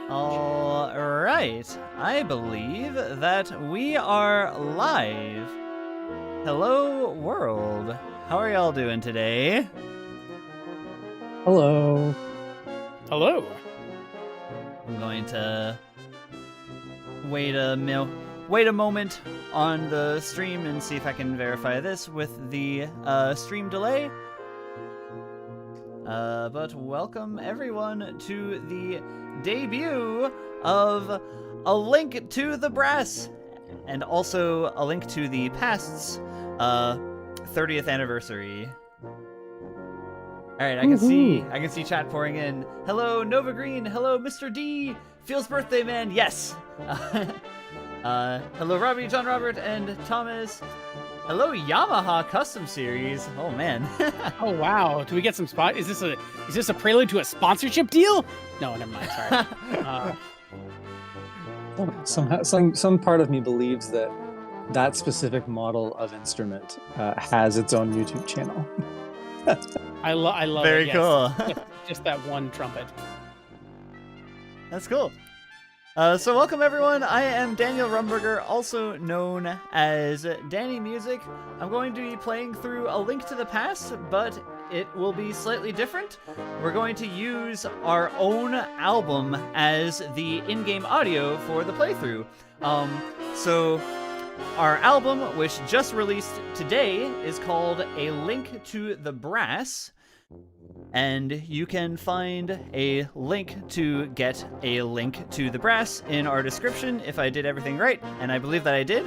All right, I believe that we are live. Hello, world. How are y'all doing today? Hello. Hello. I'm going to wait a moment on the stream and see if I can verify this with the stream delay. But welcome everyone to the debut of A Link to the Brass, and also A Link to the Past's 30th anniversary. All right, I can see chat pouring in. Hello, Nova Green. Hello, Mr. D. Feels birthday man. Yes. Hello, Robbie, John Robert, and Thomas. Hello, Yamaha Custom Series. Oh man. Oh wow. Do we get some spot? Is this a prelude to a sponsorship deal? No, never mind. Sorry. Some part of me believes that specific model of instrument has its own YouTube channel. I love Very it. Yes. cool. Just that one trumpet. That's cool. So welcome everyone, I am Daniel Rumberger, also known as Danny Music. I'm going to be playing through A Link to the Past, but it will be slightly different. We're going to use our own album as the in-game audio for the playthrough. So our album, which just released today, is called A Link to the Brass. And you can find a link to get A Link to the Brass in our description if I did everything right, and I believe that I did.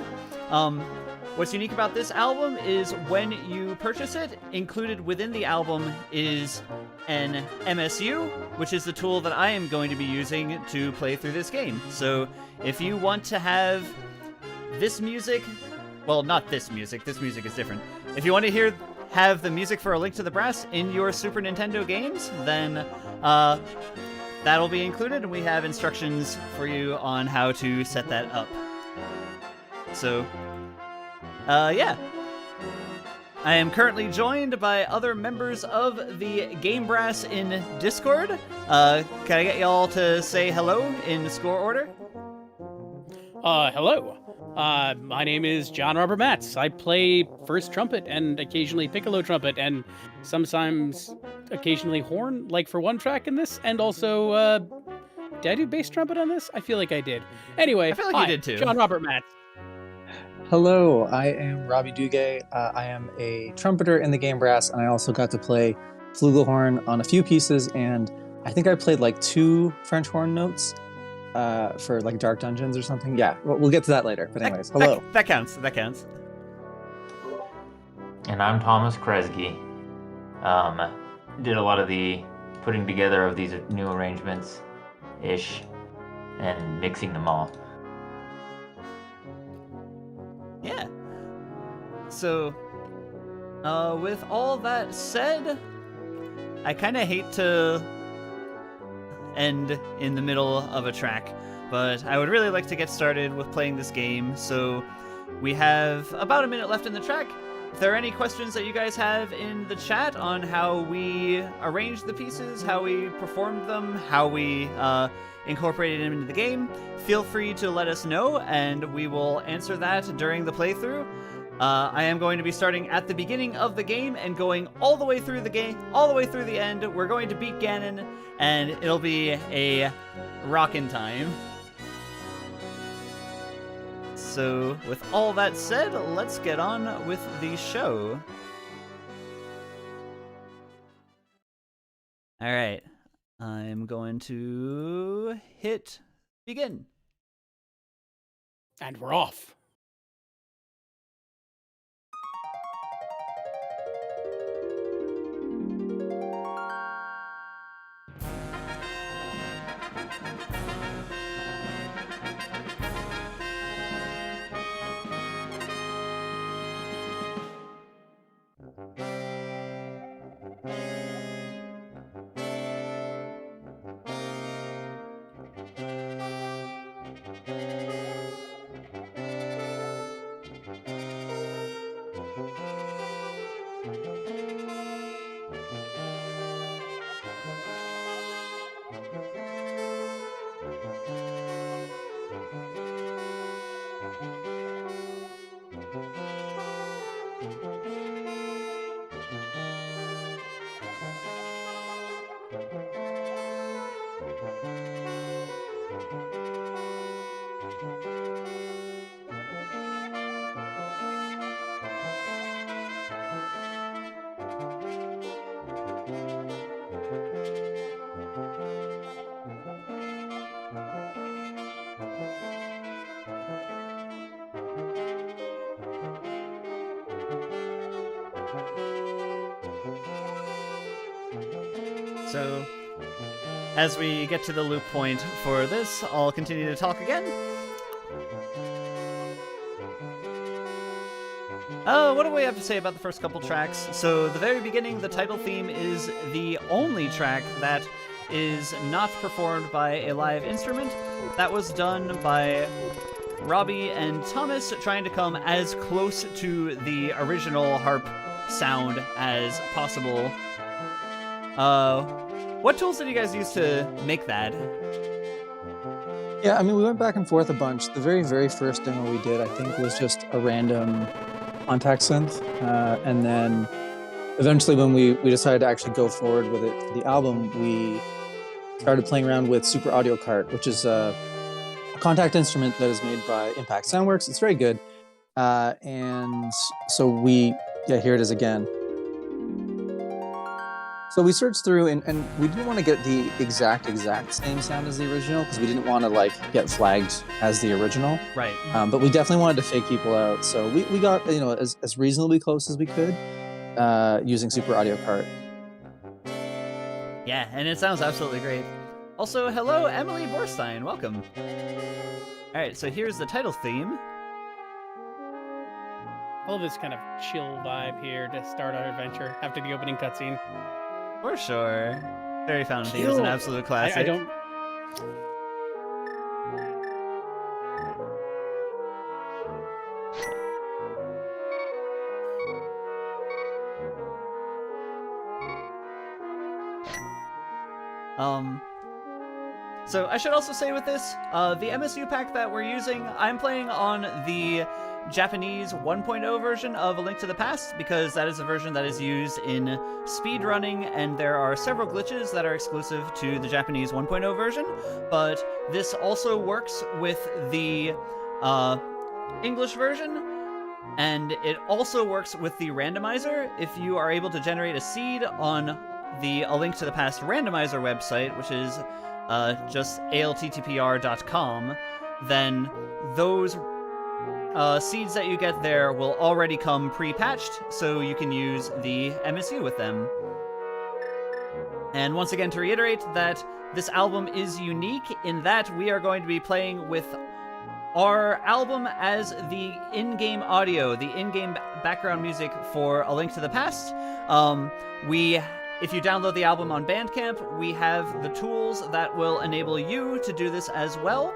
What's unique about this album is when you purchase it, included within the album is an MSU, which is the tool that I am going to be using to play through this game. So if you want to have this music, well, not this music is different. If you want to have the music for A Link to the Brass in your Super Nintendo games, then that'll be included, and we have instructions for you on how to set that up. So, yeah. I am currently joined by other members of the Game Brass in Discord. Can I get y'all to say hello in score order? Hello. My name is John Robert Matz. I play first trumpet and occasionally piccolo trumpet and sometimes occasionally horn, like for one track in this, and also, did I do bass trumpet on this? I feel like I did. Anyway, I feel like you did too. John Robert Matz. Hello, I am Robbie Duguay. I am a trumpeter in the Game Brass, and I also got to play flugelhorn on a few pieces, and I think I played like 2 French horn notes. For like Dark Dungeons or something. Yeah, we'll get to that later. But anyways, hello. That counts. And I'm Thomas Kresge. Did a lot of the putting together of these new arrangements-ish and mixing them all. Yeah. So, with all that said, I kind of hate to end in the middle of a track, but I would really like to get started with playing this game. So we have about a minute left in the track. If there are any questions that you guys have in the chat on how we arranged the pieces, how we performed them, how we incorporated them into the game, feel free to let us know, and we will answer that during the playthrough. I am going to be starting at the beginning of the game and going all the way through the game, all the way through the end. We're going to beat Ganon, and it'll be a rockin' time. So, with all that said, let's get on with the show. Alright, I'm going to hit begin. And we're off. So, as we get to the loop point for this, I'll continue to talk again. What do we have to say about the first couple tracks? So, the very beginning, the title theme is the only track that is not performed by a live instrument. That was done by Robbie and Thomas, trying to come as close to the original harp sound as possible. What tools did you guys use to make that? Yeah, I mean, we went back and forth a bunch. The very, very first demo we did, I think, was just a random contact synth. And then eventually when we decided to actually go forward with it for the album, we started playing around with Super Audio Cart, which is a contact instrument that is made by Impact Soundworks. It's very good. And so here it is again. So we searched through and we didn't want to get the exact same sound as the original because we didn't want to get flagged as the original. Right. But we definitely wanted to fake people out. So we got, as reasonably close as we could using Super Audio Cart. Yeah, and it sounds absolutely great. Also, hello, Emily Borstein. Welcome. All right, so here's the title theme. I love this kind of chill vibe here to start our adventure after the opening cutscene. For sure. Fairy Fountain theme is an absolute classic. I don't... So I should also say with this, the MSU pack that we're using, I'm playing on the Japanese 1.0 version of A Link to the Past, because that is a version that is used in speedrunning, and there are several glitches that are exclusive to the Japanese 1.0 version, but this also works with the English version, and it also works with the randomizer. If you are able to generate a seed on the A Link to the Past randomizer website, which is just alttpr.com, then those seeds that you get there will already come pre-patched, so you can use the MSU with them. And once again, to reiterate that this album is unique in that we are going to be playing with our album as the in-game audio, the in-game background music for A Link to the Past. If you download the album on Bandcamp, we have the tools that will enable you to do this as well,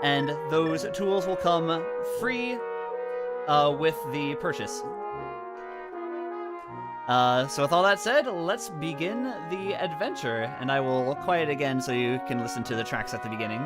and those tools will come free with the purchase. So with all that said, let's begin the adventure, and I will quiet again so you can listen to the tracks at the beginning.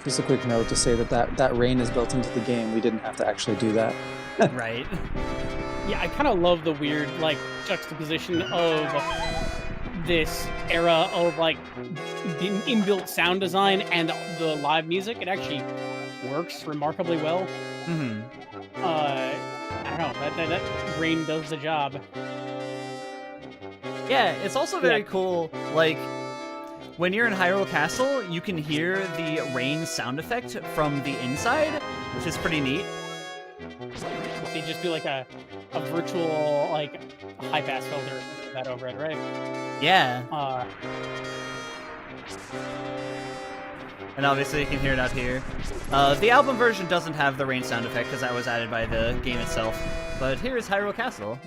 Just a quick note to say that rain is built into the game. We didn't have to actually do that. Right. Yeah, I kind of love the weird, juxtaposition of this era of, inbuilt sound design and the live music. It actually works remarkably well. Mm-hmm. I don't know, that rain does the job. Yeah, it's also very cool, when you're in Hyrule Castle, you can hear the rain sound effect from the inside, which is pretty neat. They just do a virtual high pass filter that over it, right? Yeah. And obviously you can hear it out here. The album version doesn't have the rain sound effect because that was added by the game itself. But here is Hyrule Castle.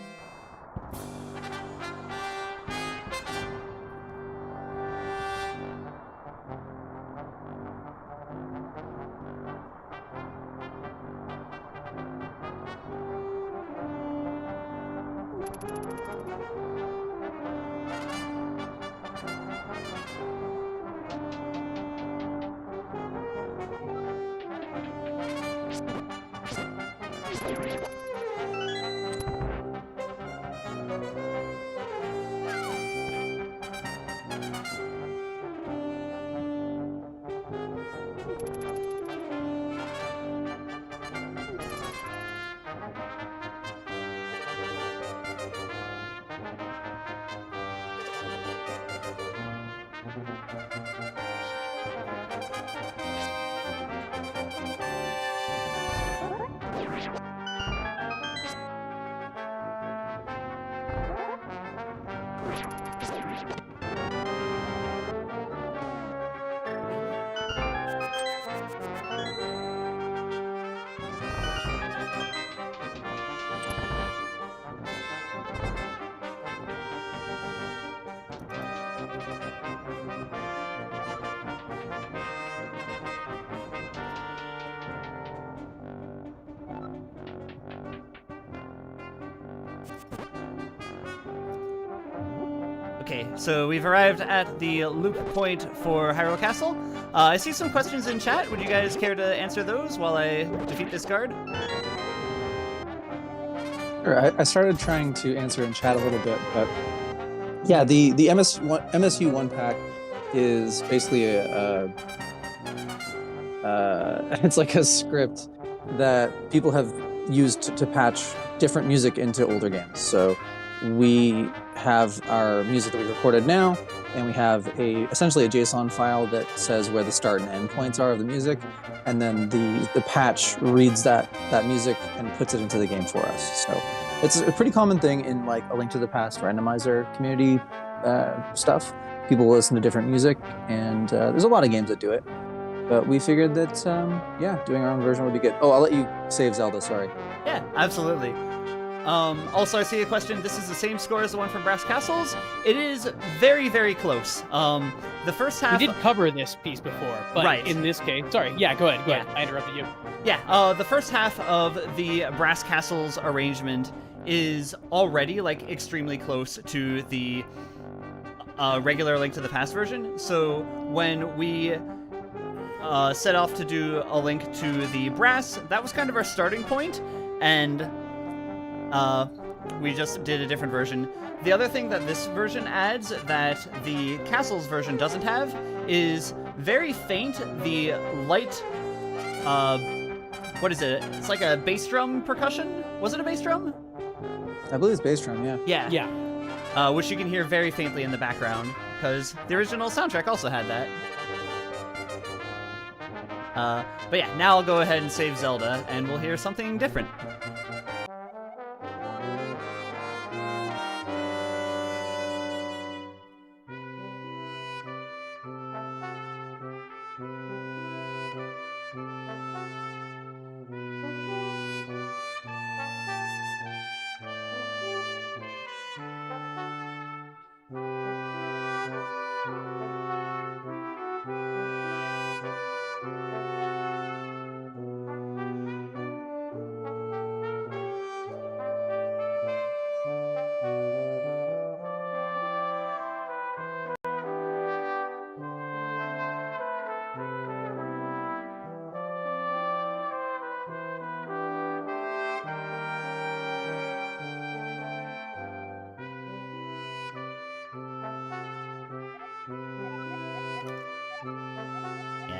Okay, so we've arrived at the loop point for Hyrule Castle. I see some questions in chat. Would you guys care to answer those while I defeat this guard? Sure, I started trying to answer in chat a little bit, but yeah, the MSU 1 pack is basically it's like a script that people have used to patch different music into older games. So we have our music that we recorded now, and we have essentially a JSON file that says where the start and end points are of the music, and then the patch reads that music and puts it into the game for us. So it's a pretty common thing in like a Link to the Past randomizer community stuff. People listen to different music, and there's a lot of games that do it. But we figured that, doing our own version would be good. Oh, I'll let you save Zelda, sorry. Yeah, absolutely. Also, I see a question. This is the same score as the one from Brass Castles. It is very, very close. The first half... We did cover this piece before, but right. In this case... Sorry, yeah, go ahead. I interrupted you. Yeah, the first half of the Brass Castles arrangement is already, like, extremely close to the regular Link to the Past version. So when we... set off to do a Link to the Brass, that was kind of our starting point, and we just did a different version. The other thing that this version adds that the Castles version doesn't have is very faint, the light, what is it? It's like a bass drum percussion? Was it a bass drum? I believe it's bass drum, yeah. Yeah. Which you can hear very faintly in the background, because the original soundtrack also had that. But yeah, now I'll go ahead and save Zelda, and we'll hear something different.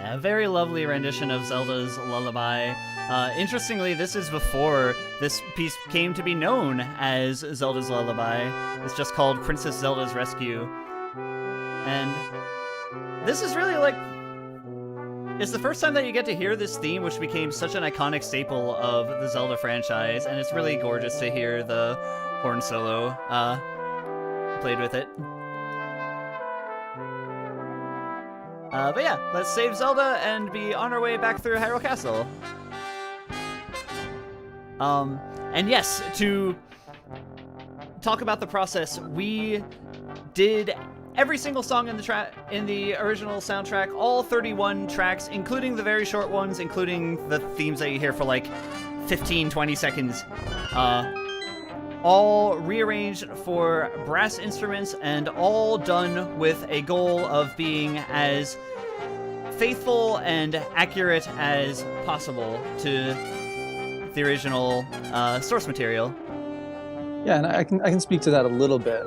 A very lovely rendition of Zelda's Lullaby. Interestingly, this is before this piece came to be known as Zelda's Lullaby. It's just called Princess Zelda's Rescue. And this is really like... It's the first time that you get to hear this theme, which became such an iconic staple of the Zelda franchise, and it's really gorgeous to hear the horn solo played with it. But yeah, let's save Zelda and be on our way back through Hyrule Castle. And yes, to talk about the process, we did every single song in the original soundtrack, all 31 tracks, including the very short ones, including the themes that you hear for like 15, 20 seconds. All rearranged for brass instruments and all done with a goal of being as faithful and accurate as possible to the original source material. Yeah, and I can speak to that a little bit.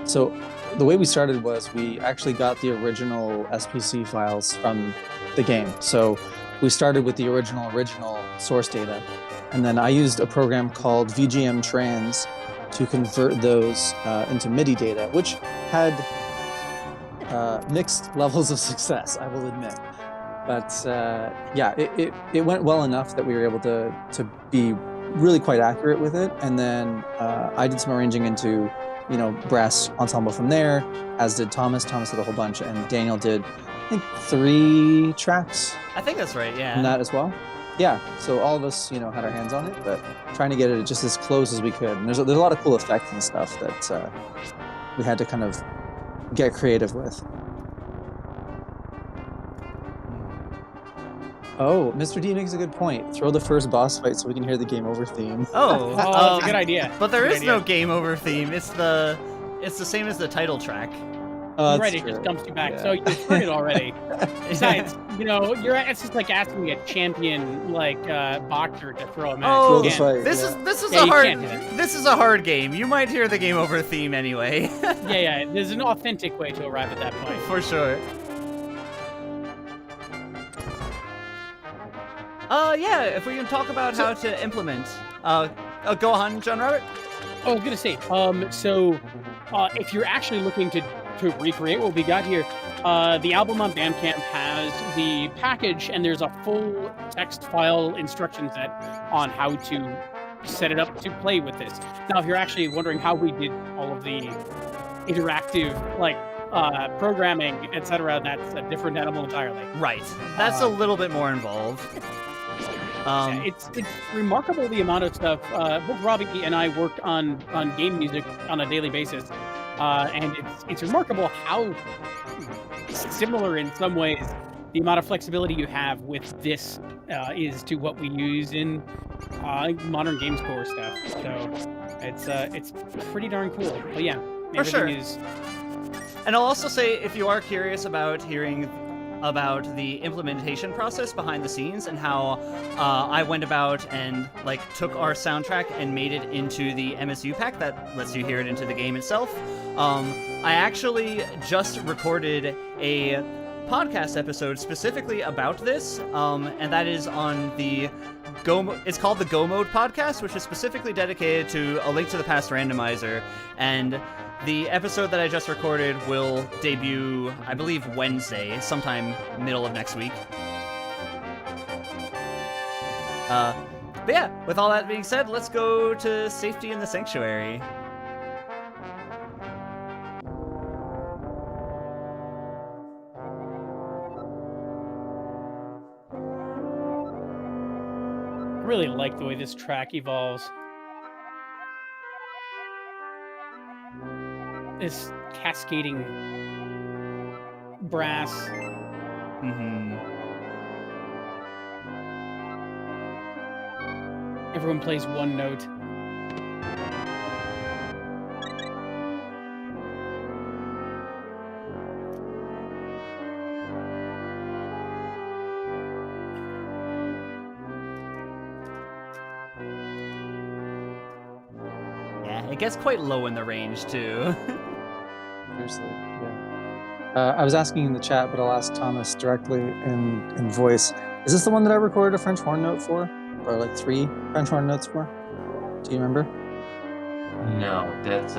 So the way we started was we actually got the original SPC files from the game. So we started with the original source data. And then I used a program called VGM Trans to convert those into MIDI data, which had mixed levels of success, I will admit. But it went well enough that we were able to be really quite accurate with it. And then I did some arranging into, brass ensemble from there, as did Thomas. Thomas did a whole bunch, and Daniel did, I think, 3 tracks. I think that's right, yeah. And that as well. Yeah, so all of us, had our hands on it, but trying to get it just as close as we could. And there's a lot of cool effects and stuff that we had to kind of get creative with. Oh, Mr. D makes a good point. Throw the first boss fight so we can hear the game over theme. Oh, that's a good idea. But there is no game over theme. It's the it's the same as the title track. Oh, right, that's it just true. dumps you back. Yeah. So you've heard it already. Besides, it's just like asking a champion boxer to throw a match. Oh, the You can't. fight. this yeah. is Yeah, a you hard can't do that. this is a hard game. You might hear the game over theme anyway. Yeah. There's an authentic way to arrive at that point. For sure. Yeah, if we can talk about how to implement. Go on, John Robert. Oh, I was gonna say, if you're actually looking to recreate what we got here, the album on Bandcamp has the package, and there's a full text file instruction set on how to set it up to play with this. Now, if you're actually wondering how we did all of the interactive, programming, etc., that's a different animal entirely. Right. That's a little bit more involved. It's remarkable the amount of stuff. Both Robbie and I work on game music on a daily basis, and it's remarkable how similar in some ways the amount of flexibility you have with this is to what we use in modern game score stuff. So it's pretty darn cool. But yeah, For sure. everything is. And I'll also say, if you are curious about hearing about the implementation process behind the scenes and how I went about and took our soundtrack and made it into the MSU pack that lets you hear it into the game itself, I actually just recorded a podcast episode specifically about this, and that is on the it's called the Go Mode podcast, which is specifically dedicated to A Link to the Past randomizer, and the episode that I just recorded will debut, I believe, Wednesday, sometime middle of next week. But yeah, with all that being said, let's go to Safety in the Sanctuary. I really like the way this track evolves. This cascading brass. Mm-hmm. Everyone plays one note. Yeah, it gets quite low in the range, too. Seriously, yeah. I was asking in the chat, but I'll ask Thomas directly in voice. Is this the one that I recorded a French horn note for? Or 3 French horn notes for? Do you remember? No, that's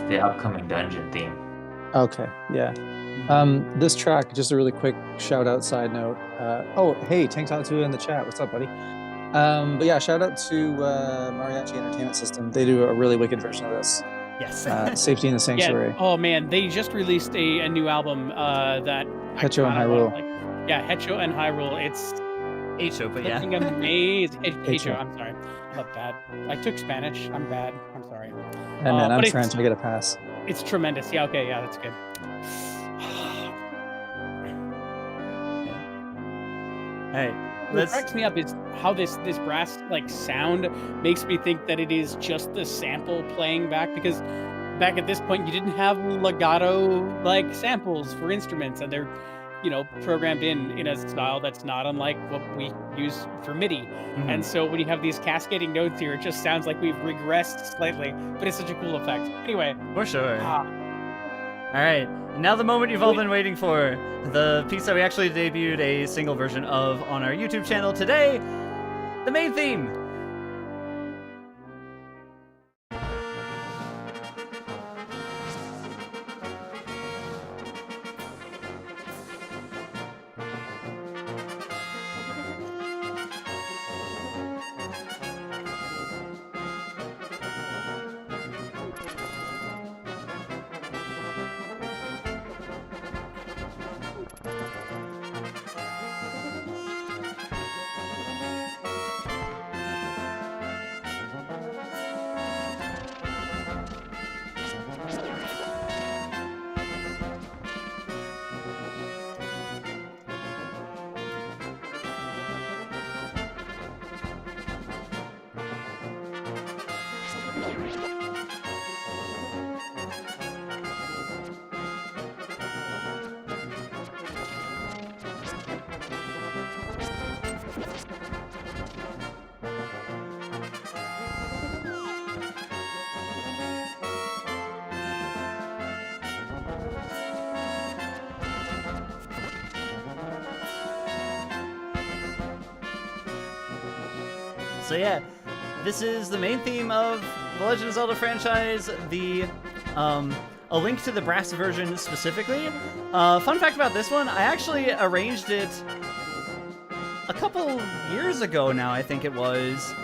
the upcoming dungeon theme. Okay, yeah. This track, just a really quick shout out side note. Oh, hey, Tank Tattoo in the chat. What's up, buddy? But yeah, shout out to Mariachi Entertainment System. They do a really wicked version of this. Yes. Safety in the Sanctuary. Yeah. Oh man, they just released a new album that Hecho and Hyrule. Hecho and Hyrule. It's H.O., but yeah. fucking amazing. Hecho, Hecho. I'm sorry. I'm bad. I took Spanish. I'm bad. I'm sorry. And man, but I'm it's- French. I get a pass. It's tremendous. Yeah. Okay. Yeah. That's good. Hey, What let's... cracks me up is how this brass sound makes me think that it is just the sample playing back, because back at this point you didn't have legato samples for instruments, and they're programmed in a style that's not unlike what we use for MIDI. Mhm. And so when you have these cascading notes here, it just sounds like we've regressed slightly, but it's such a cool effect. Anyway, For sure. ah, All right, now the moment you've all been waiting for. The piece that we actually debuted a single version of on our YouTube channel today. The main theme. So yeah, this is the main theme of the Legend of Zelda franchise, the A Link to the Brass version specifically. Fun fact about this one, I actually arranged it a couple years ago now, I think it was.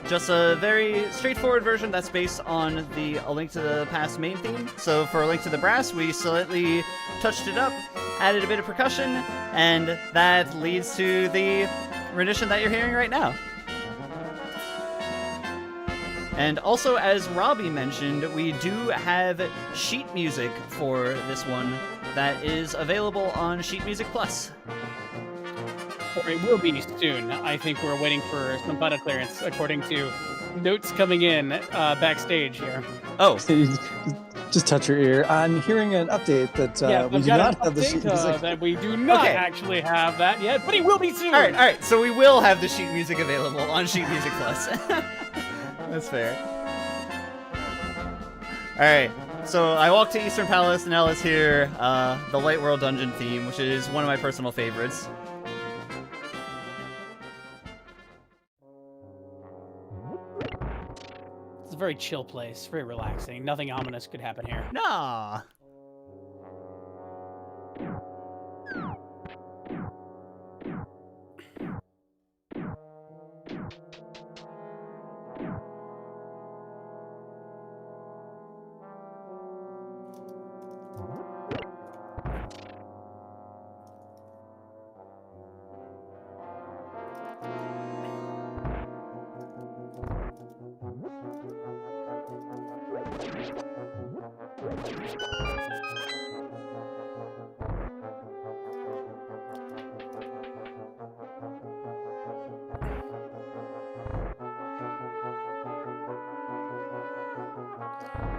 Just a very straightforward version that's based on the A Link to the Past main theme. So for A Link to the Brass, we slightly touched it up, added a bit of percussion, and that leads to the rendition that you're hearing right now. And also, as Robbie mentioned, we do have sheet music for this one that is available on Sheet Music Plus. Or it will be soon. I think we're waiting for some button clearance, according to notes coming in backstage here. Oh. Just touch your ear. I'm hearing an update that we do not have the sheet music. That we do not actually have that yet, but it will be soon. All right. So we will have the sheet music available on Sheet Music Plus. That's fair. All right. So I walked to Eastern Palace, and now let's hear the Light World Dungeon theme, which is one of my personal favorites. It's a very chill place, very relaxing. Nothing ominous could happen here. Nah.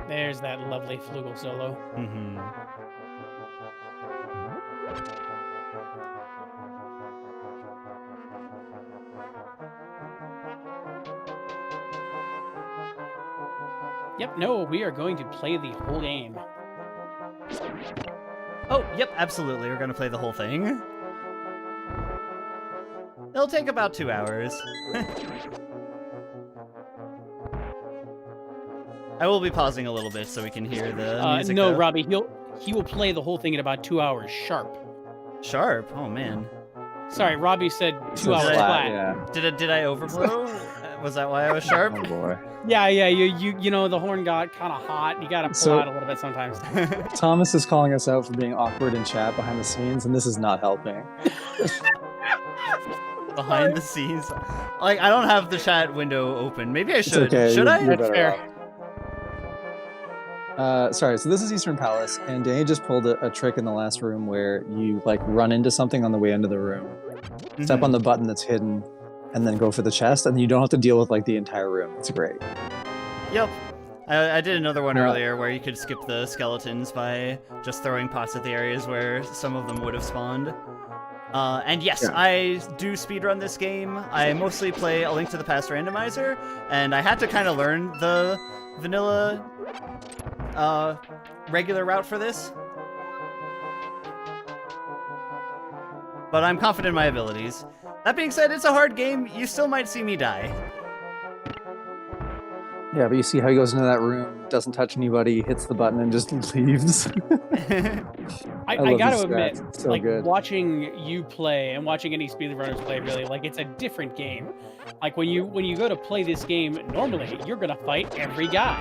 There's that lovely flugel solo. Mm-hmm. Yep, no, we are going to play the whole game. Oh, yep, absolutely. We're going to play the whole thing. It'll take about 2 hours. I will be pausing a little bit so we can hear the music. No, though. Robbie, he will play the whole thing in about 2 hours sharp. Sharp? Oh, man. Sorry, Robbie said 2 hours flat. Yeah. Did I overblow? Was that why I was sharp? Oh boy. Yeah, you know, the horn got kind of hot. You got to pull out a little bit sometimes. Thomas is calling us out for being awkward in chat behind the scenes, and this is not helping. Behind the scenes? Like, I don't have the chat window open. Maybe I should. Okay, Should I? you're That's better fair. off. Sorry, so this is Eastern Palace, and Danny just pulled a trick in the last room where you like run into something on the way into the room, step on the button that's hidden, and then go for the chest, and you don't have to deal with like the entire room. It's great. Yep. I did another one earlier where you could skip the skeletons by just throwing pots at the areas where some of them would have spawned. And yes, Yeah. I do speedrun this game. I mostly play A Link to the Past randomizer, and I had to kind of learn the vanilla regular route for this. But I'm confident in my abilities. That being said, it's a hard game. You still might see me die. Yeah, but you see how he goes into that room, doesn't touch anybody, hits the button, and just leaves. I love gotta these admit, strats. It's so like good. watching you play and watching any speedrunners play, really, like it's a different game. Like when you go to play this game, normally you're gonna fight every guy,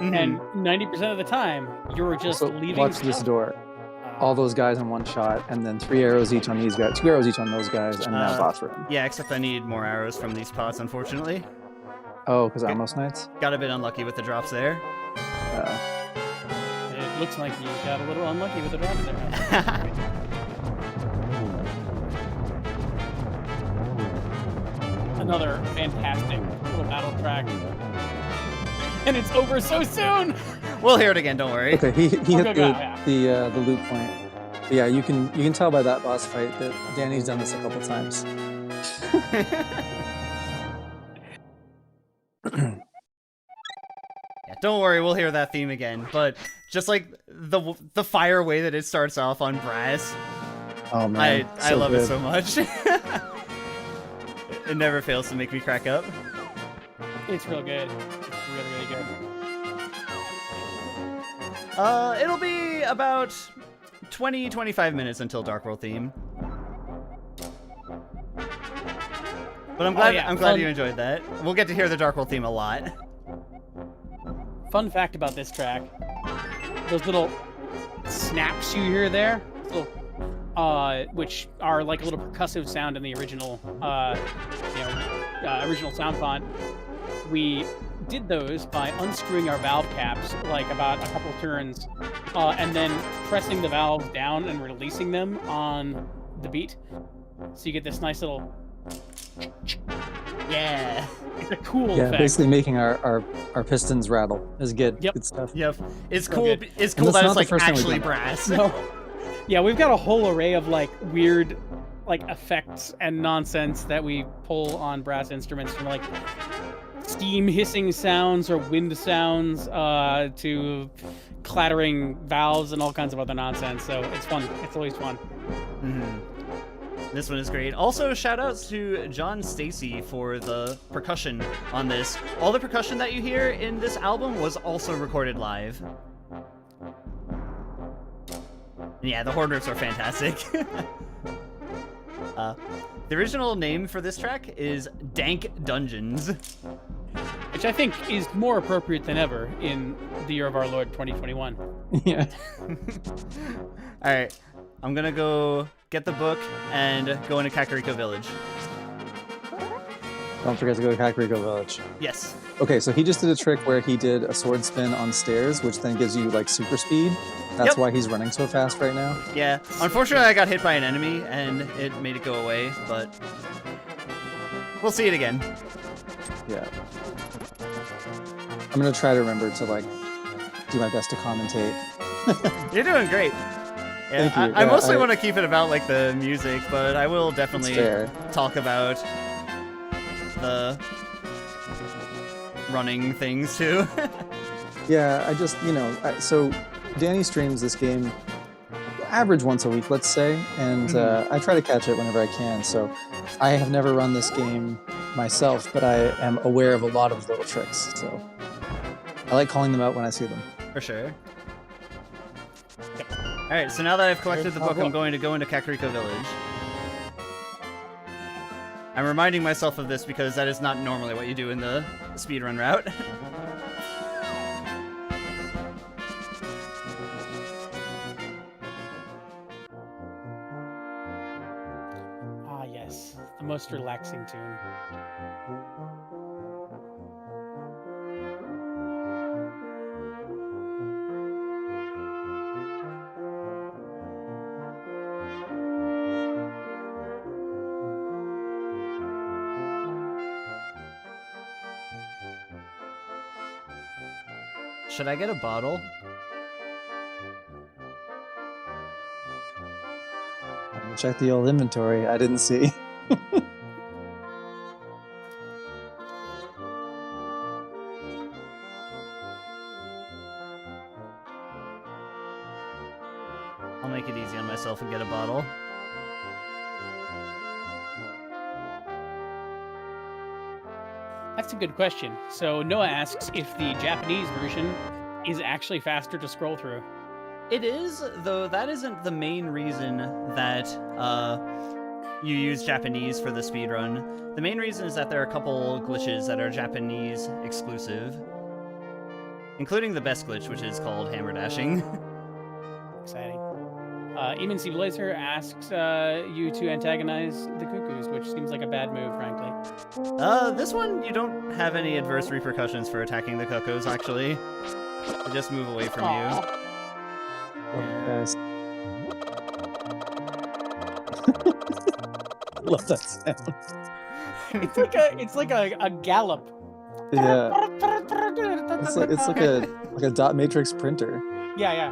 and 90% of the time you're just So leaving. watch this door. All those guys in one shot, and then 3 arrows each on these guys, 2 arrows each on those guys, and now boss room. Yeah, except I need more arrows from these pots, unfortunately. Oh, because Armos Knights? Got a bit unlucky with the drops there. It looks like you got a little unlucky with the drop there. Another fantastic little battle track. And it's over so soon! We'll hear it again, don't worry. Okay, he hit yeah. the loop point. But yeah, you can tell by that boss fight that Danny's done this a couple times. Yeah, don't worry, we'll hear that theme again. But just like the fire way that it starts off on brass, Oh man, I love it so much. It never fails to make me crack up. It's real good. It's really, really good. It'll be about 20-25 minutes until Dark World theme. But I'm glad you enjoyed that. We'll get to hear the Dark World theme a lot. Fun fact about this track: those little snaps you hear there, little, which are like a little percussive sound in the original, original sound font. We did those by unscrewing our valve caps like about a couple turns, and then pressing the valves down and releasing them on the beat. So you get this nice little. Yeah. It's a cool Yeah, effect. basically making our pistons rattle is good. Yep. Good stuff. Yep. It's So cool. good. It's cool that's that not it's the like first time we've actually done brass. No. Yeah, we've got a whole array of like weird like effects and nonsense that we pull on brass instruments, from like steam hissing sounds or wind sounds to clattering valves and all kinds of other nonsense. So it's fun. It's always fun. Mhm. This one is great. Also, shout outs to John Stacy for the percussion on this. All the percussion that you hear in this album was also recorded live. And yeah, the horn riffs are fantastic. The original name for this track is Dank Dungeons. Which I think is more appropriate than ever in the year of our Lord 2021. Yeah. Alright, I'm gonna go get the book and go into Kakariko Village. Don't forget to go to Kakariko Village. Yes. Okay, so he just did a trick where he did a sword spin on stairs, which then gives you like super speed. That's Yep. why he's running so fast right now. Yeah. Unfortunately, I got hit by an enemy and it made it go away, but we'll see it again. Yeah. I'm gonna try to remember to like do my best to commentate. You're doing great. Yeah, Thank you. I Yeah, mostly I- want to keep it about like the music, but I will It's definitely fair. talk about the running things too. Yeah, I just, so Danny streams this game average once a week, let's say, and I try to catch it whenever I can. So I have never run this game myself, but I am aware of a lot of little tricks. So I like calling them out when I see them. For sure. Alright, so now that I've collected the book, I'm going to go into Kakariko Village. I'm reminding myself of this because that is not normally what you do in the speedrun route. Ah, yes. The most relaxing tune. Should I get a bottle? I'm gonna check the old inventory. I didn't see. I'll make it easy on myself and get a bottle. That's a good question. So Noah asks if the Japanese version is actually faster to scroll through. It is, though that isn't the main reason that you use Japanese for the speedrun. The main reason is that there are a couple glitches that are Japanese exclusive, including the best glitch, which is called hammer dashing. Exciting. Eamon C. Blazer asks you to antagonize the cuckoos, which seems like a bad move, frankly. This one, you don't have any adverse repercussions for attacking the cuckoos, actually. They just move away from you. Guys. Love that sound. It's like a gallop. Yeah. It's like a dot matrix printer. Yeah.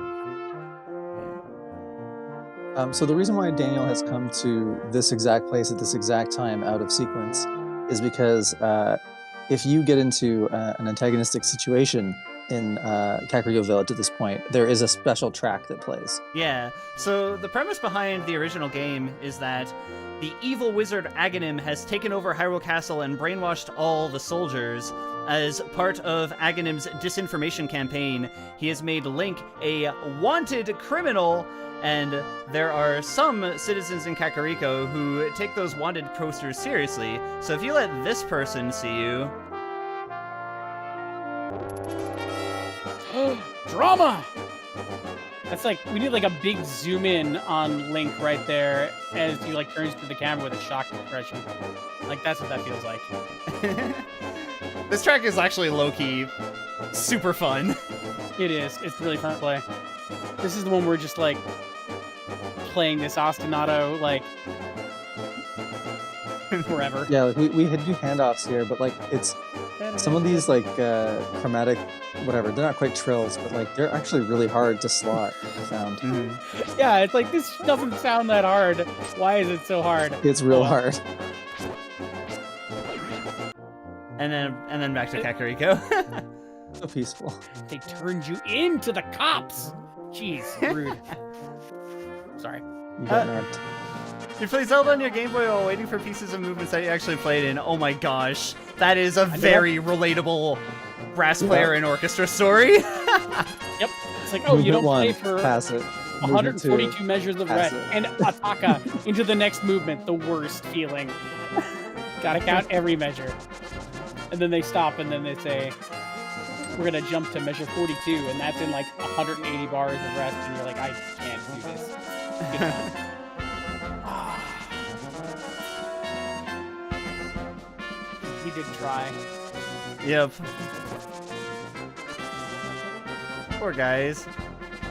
So the reason why Daniel has come to this exact place at this exact time out of sequence is because if you get into an antagonistic situation, in Kakariko Village at this point, there is a special track that plays. Yeah, so the premise behind the original game is that the evil wizard Ganon has taken over Hyrule Castle and brainwashed all the soldiers. As part of Agonim's disinformation campaign, he has made Link a wanted criminal, and there are some citizens in Kakariko who take those wanted posters seriously. So if you let this person see you... Drama! That's like, we need like a big zoom in on Link right there as he like turns to the camera with a shocked expression. Like, that's what that feels like. This track is actually low-key super fun. It is. It's really fun to play. This is the one where we're just like playing this ostinato like forever. Yeah, like we had do handoffs here, but like it's some of these like chromatic whatever, they're not quite trills, but like they're actually really hard to slot, I found. Mm-hmm. Yeah, it's like, this doesn't sound that hard. Why is it so hard? It's real hard. And then back to Kakariko. So peaceful. They turned you into the cops. Jeez, rude. Sorry. You got marked. You play Zelda on your Game Boy while waiting for pieces of movements that you actually played in. Oh my gosh, that is a very relatable brass player and orchestra story. Yep. It's like, oh, you don't play for pass it. 142 measures of pass red it. and Ataka into the next movement. The worst feeling. Gotta count every measure. And then they stop and then they say, we're gonna jump to measure 42, and that's in like 180 bars of rest, and you're like, I can't do this. Good enough. He did try. Yep. Poor guys.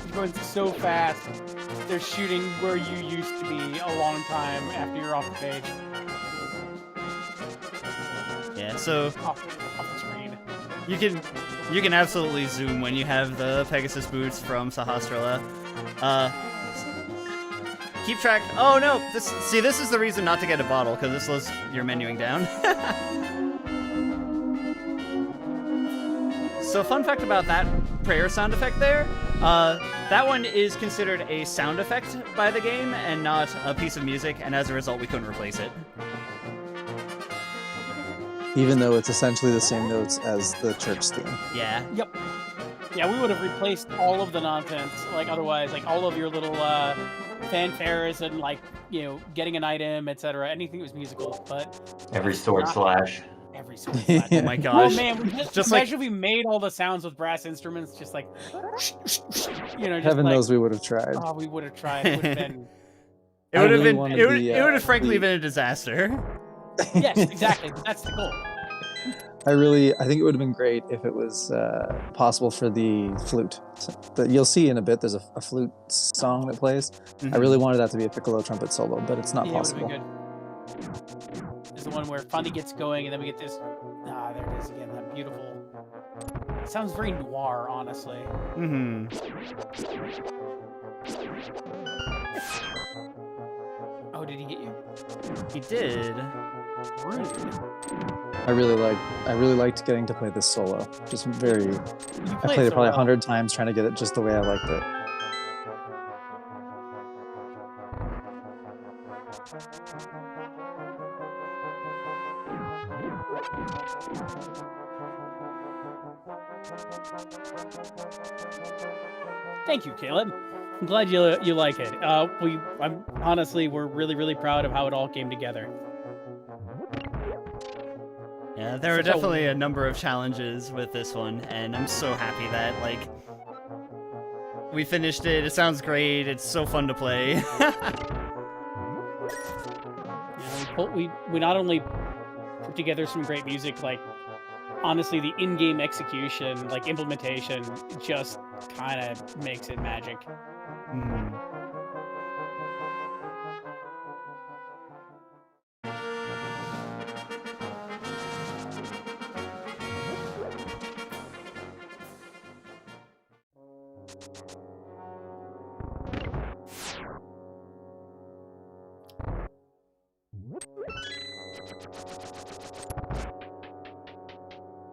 He's going so fast. They're shooting where you used to be a long time after you're off the page. Yeah, so Off the screen. you can absolutely zoom when you have the Pegasus boots from Sahasrara. Keep track. Oh no! This is the reason not to get a bottle, because this slows your menuing down. So fun fact about that prayer sound effect there, that one is considered a sound effect by the game and not a piece of music, and as a result we couldn't replace it. Even though it's essentially the same notes as the church theme. Yeah. Yep. Yeah, we would have replaced all of the nonsense, like otherwise, like all of your little fanfares and like, you know, getting an item, etc. Anything that was musical, but Every sword slash. every sword slash. Oh my gosh. Oh man, we just like imagine we made all the sounds with brass instruments, just like, you know, just Heaven like, knows we would have tried. oh, we would have tried. It would have been. It would have really been. wanted It would. the, It would have frankly the- been a disaster. Yes, exactly. That's the goal. I think it would have been great if it was possible for the flute. That you'll see in a bit. There's a flute song that plays. I really wanted that to be a piccolo trumpet solo, but it's not Yeah, possible. it would have been good. There's the one where it finally gets going, and then we get this. Ah, there it is again. That beautiful. It sounds very noir, honestly. Mm-hmm. Oh, did he hit you? He did. Rude. I really liked getting to play this solo. Just very. You I played it so probably well. 100 times trying to get it just the way I liked it. Thank you, Caleb. I'm glad you like it. We're really proud of how it all came together. Yeah, there were Such a- definitely a number of challenges with this one, and I'm so happy that like we finished it. It sounds great. It's so fun to play. We not only put together some great music, like honestly, the in-game execution, like implementation, just kind of makes it magic. Mhm.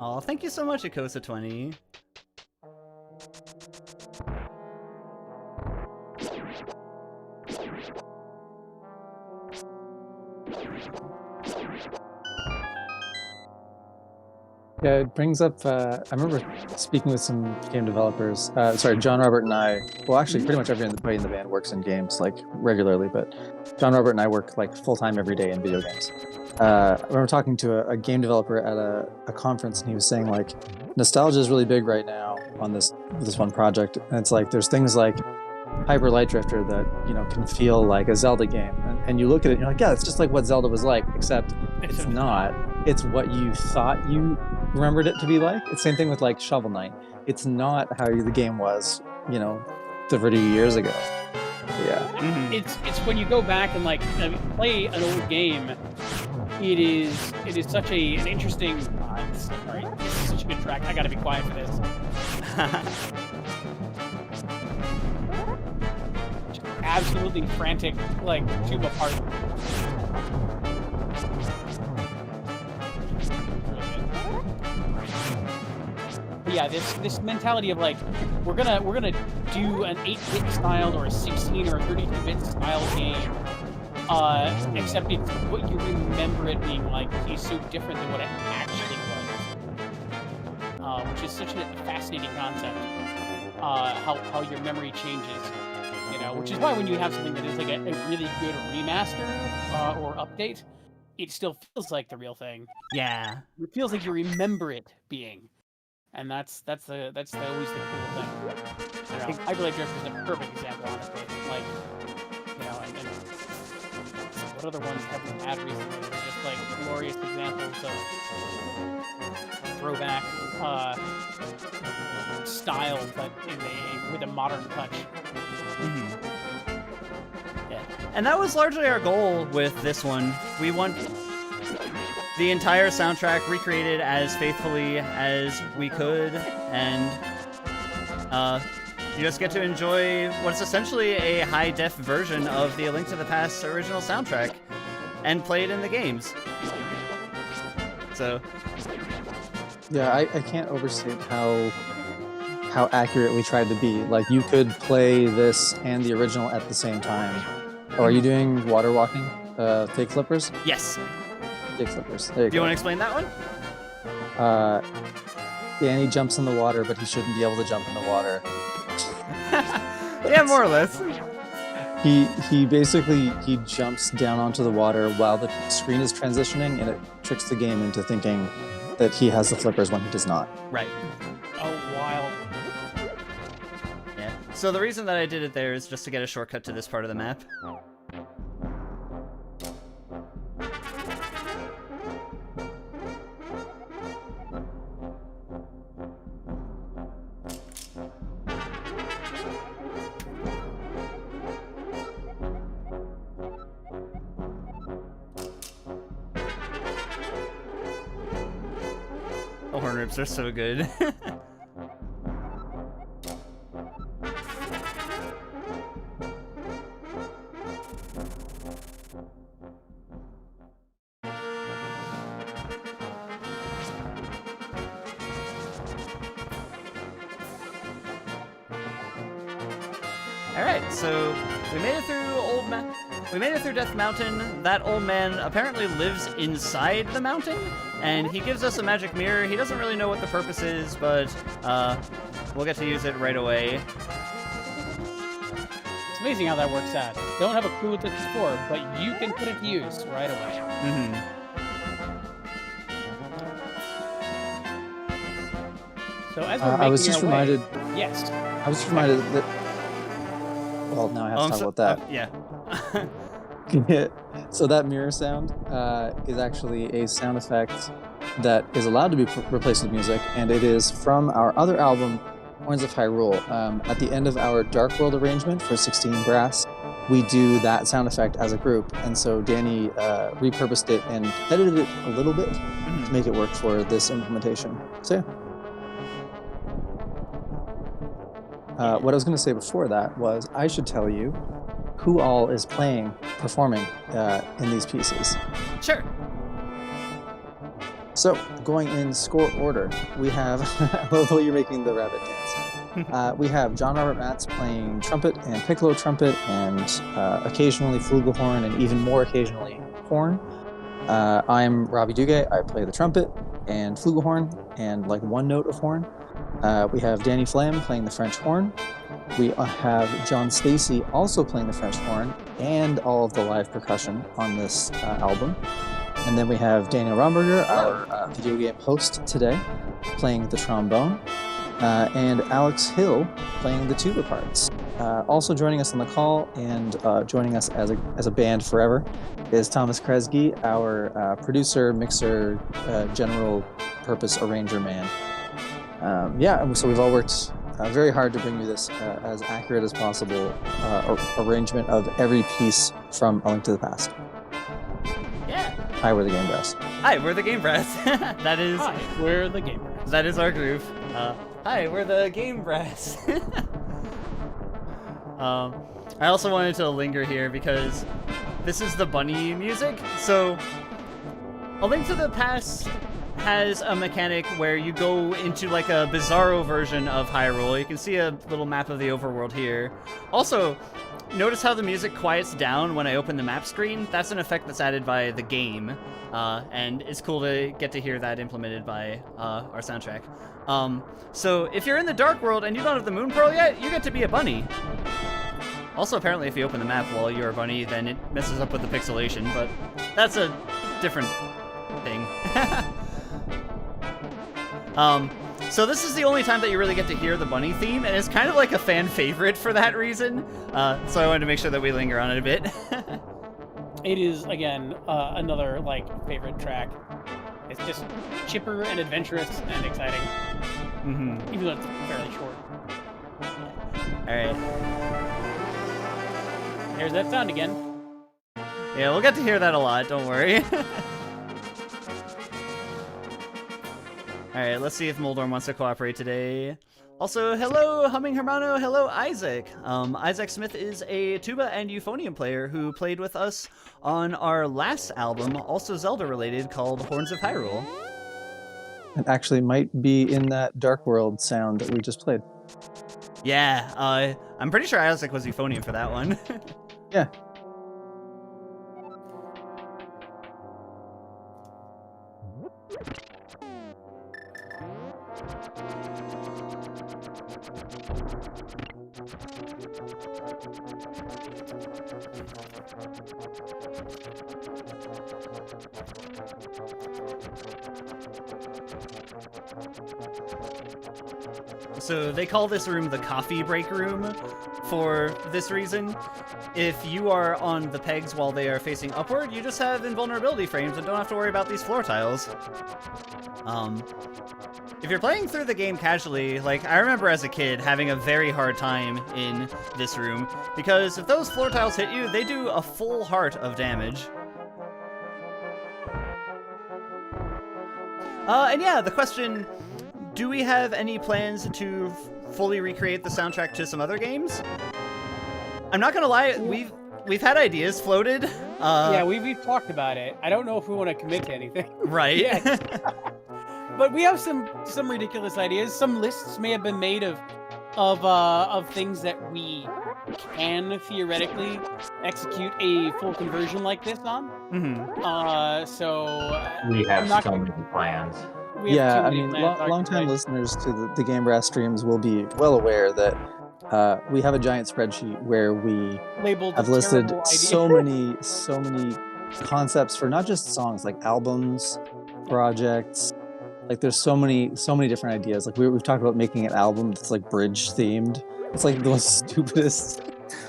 Oh, thank you so much, Akosa20. Yeah, it brings up. I remember speaking with some game developers. John Robert and I. Well, actually, pretty much everybody in the band works in games like regularly, but John Robert and I work like full time every day in video games. I remember talking to a game developer at a conference, and he was saying like, nostalgia is really big right now on this one project, and it's like there's things like Hyper Light Drifter that can feel like a Zelda game, and you look at it, and you're like, yeah, it's just like what Zelda was like, except it's not. It's what you thought you remembered it to be like. It's the same thing with like Shovel Knight. It's not how the game was, 30 years ago. Yeah. Mm-hmm. It's when you go back and play an old game. It is such an interesting. Sorry, this is such a good track. I gotta be quiet for this. Just absolutely frantic, tuba part. Yeah, this mentality of we're gonna do an 8-bit style or a 16 or a 32-bit style game, except it's what you remember it being like is so different than what it actually was, which is such a fascinating concept. How your memory changes, which is why when you have something that is like a really good remaster or update, it still feels like the real thing. Yeah, it feels like you remember it being. And that's always the cool thing. Hyper Light Drifter is a perfect example, honestly. And what other ones have we had recently that are just glorious examples of throwback style, but with a modern touch. Mm-hmm. Yeah, and that was largely our goal with this one. We want the entire soundtrack recreated as faithfully as we could, and you just get to enjoy what's essentially a high-def version of the A Link to the Past original soundtrack, and play it in the games. So, yeah, I can't overstate how accurate we tried to be. Like, you could play this and the original at the same time. Oh, are you doing water walking? Fake flippers? yes. Fake flippers. There you Do you go. want to explain that one? Danny jumps in the water, but he shouldn't be able to jump in the water. Yeah, more or less. He basically jumps down onto the water while the screen is transitioning, and it tricks the game into thinking that he has the flippers when he does not. Right. Oh, wild. Yeah. So the reason that I did it there is just to get a shortcut to this part of the map. The horn rips are so good. Alright, so we made it through Death Mountain. That old man apparently lives inside the mountain, and he gives us a magic mirror. He doesn't really know what the purpose is, but we'll get to use it right away. It's amazing how that works out. Don't have a clue what this is for, but you can put it to use right away. Mm-hmm. So as we're I was making just our way- reminded. Yes. I was just reminded that. Well, now I have to talk about that. Yeah. So that mirror sound is actually a sound effect that is allowed to be replaced with music, and it is from our other album, Horns of Hyrule. At the end of our Dark World arrangement for 16 Brass, we do that sound effect as a group, and so Danny repurposed it and edited it a little bit to make it work for this implementation. So yeah. What I was going to say before that was I should tell you who all is performing in these pieces. Sure. So, going in score order, we have, I love the way you're making the rabbit dance. We have John Robert Matz playing trumpet and piccolo trumpet, and occasionally flugelhorn, and even more occasionally horn. I'm Robbie Duguay. I play the trumpet and flugelhorn and like one note of horn. We have Danny Flam playing the French horn. We have John Stacy also playing the French horn and all of the live percussion on this album. And then we have Daniel Romberger, our video game host today, playing the trombone, and Alex Hill playing the tuba parts. Also joining us on the call and joining us as a band forever is Thomas Kresge, our producer, mixer, general purpose arranger man. So we've all worked very hard to bring you this as accurate as possible arrangement of every piece from A Link to the Past. Yeah. Hi, we're the Game Brass. Hi, we're the Game Brass. That is. Hi, we're the Game Brass. That is our groove. Hi, we're the Game Brass. I also wanted to linger here because this is the bunny music. So, A Link to the Past has a mechanic where you go into like a bizarro version of Hyrule. You can see a little map of the overworld here. Also, notice how the music quiets down when I open the map screen? That's an effect that's added by the game, and it's cool to get to hear that implemented by our soundtrack. So if you're in the Dark World and you don't have the Moon Pearl yet, you get to be a bunny. Also, apparently, if you open the map while you're a bunny, then it messes up with the pixelation, but that's a different thing. So this is the only time that you really get to hear the bunny theme, and it's kind of like a fan favorite for that reason. So I wanted to make sure that we linger on it a bit. It is, again, another, favorite track. It's just chipper and adventurous and exciting. Mm-hmm. Even though it's fairly short. Alright. There's that sound again. Yeah, we'll get to hear that a lot, don't worry. Alright, let's see if Moldorm wants to cooperate today. Also, hello, Humming Hermano, hello, Isaac. Isaac Smith is a tuba and euphonium player who played with us on our last album, also Zelda-related, called Horns of Hyrule. It actually might be in that Dark World sound that we just played. Yeah, I'm pretty sure Isaac was euphonium for that one. Yeah. So they call this room the coffee break room for this reason. If you are on the pegs while they are facing upward, you just have invulnerability frames and don't have to worry about these floor tiles. If you're playing through the game casually, I remember as a kid having a very hard time in this room, because if those floor tiles hit you, they do a full heart of damage. And yeah, the question, do we have any plans to fully recreate the soundtrack to some other games? I'm not gonna lie, we've had ideas floated. Yeah, we've talked about it. I don't know if we want to commit to anything. Right. Yeah. But we have some ridiculous ideas. Some lists may have been made of things that we can theoretically execute a full conversion like this on. Mm-hmm. So we have so many plans. Yeah, I mean, long-time listeners to the Game Brass streams will be well aware that we have a giant spreadsheet where we have listed so many concepts for not just songs, like albums, projects. There's so many different ideas. We've talked about making an album that's bridge themed. It's the most stupidest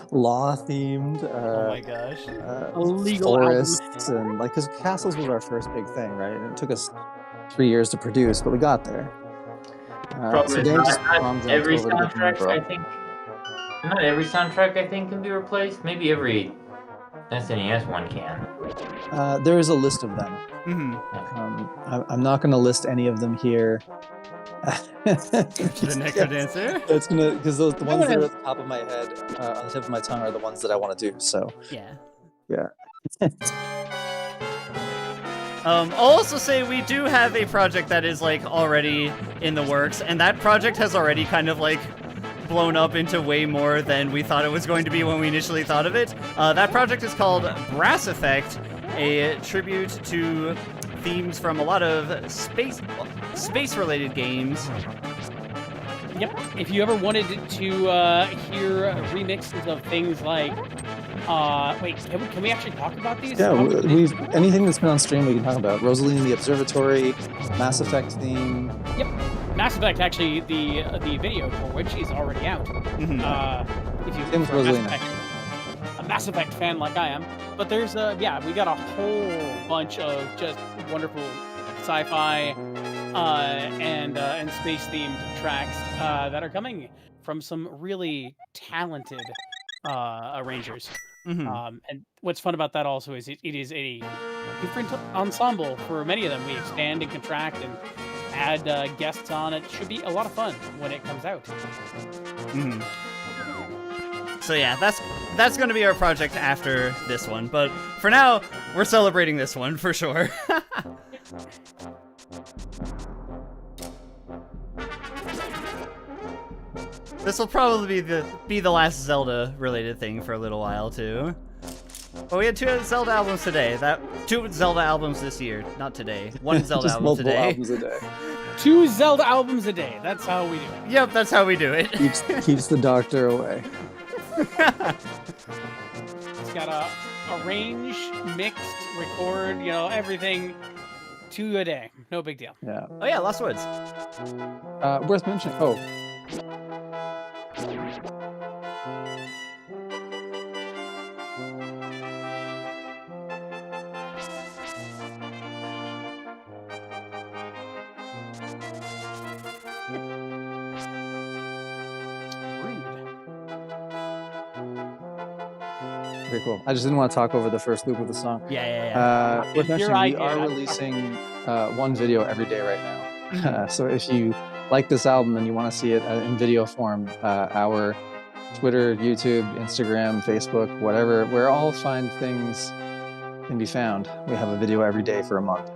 law themed. Oh my gosh. Illegal forests and because castles was our first big thing, right? And it took us 3 years to produce, but we got there. So not every soundtrack, I think. Not every soundtrack, I think, can be replaced. Maybe every SNES one can. There is a list of them. Mm-hmm. I'm not going to list any of them here. The Necrodancer? That's gonna, because the ones that are at the top of my head, on the tip of my tongue, are the ones that I want to do. So yeah. I'll also say we do have a project that is already in the works, and that project has already kind of blown up into way more than we thought it was going to be when we initially thought of it. That project is called Brass Effect, a tribute to themes from a lot of space-related games. Yep. If you ever wanted to hear remixes of things like, wait, can we actually talk about these? Yeah, we've anything that's been on stream we can talk about. Rosalie and the Observatory, Mass Effect theme. Yep. Mass Effect, actually, the video for which is already out. If you Same with Rosalina. A Mass Effect fan like I am. But there's we got a whole bunch of just wonderful sci-fi and space-themed tracks that are coming from some really talented arrangers. And what's fun about that also is it is a different ensemble for many of them. We expand and contract and add guests on. It should be a lot of fun when it comes out. So yeah, that's going to be our project after this one. But for now, we're celebrating this one for sure. This will probably be the last Zelda related thing for a little while too. But we had 2 Zelda albums today. 2 Zelda albums this year, not today. 1 Zelda Just album multiple today. albums a day. 2 Zelda albums a day. That's how we do it. Yep, that's how we do it. Keeps the doctor away. It's got a arrange, mix, record, everything. 2 a day. No big deal. Yeah. Oh yeah, Lost Woods. Worth mentioning. Oh. Very cool. I just didn't want to talk over the first loop of the song. Yeah. Worth mentioning, we idea. are releasing 1 video every day right now. So if you like this album and you want to see it in video form, our Twitter, YouTube, Instagram, Facebook, whatever, where all fine things can be found, we have a video every day for a month.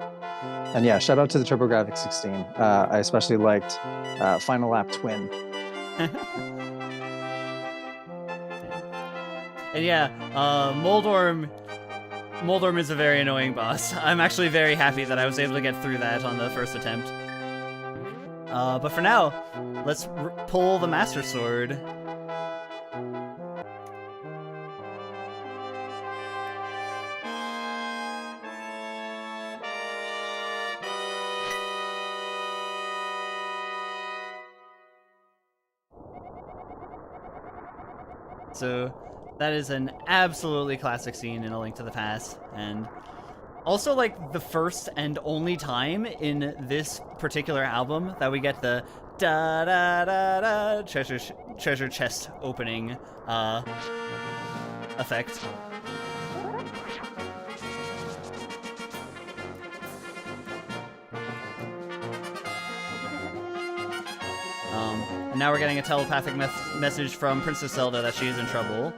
And yeah, shout out to the TurboGrafx 16. I especially liked Final Lap Twin. And yeah, Moldorm is a very annoying boss. I'm actually very happy that I was able to get through that on the first attempt. But for now, let's pull the Master Sword. So that is an absolutely classic scene in A Link to the Past, and also like the first and only time in this particular album that we get the da da da da treasure chest opening effect. And now we're getting a telepathic message from Princess Zelda that she is in trouble.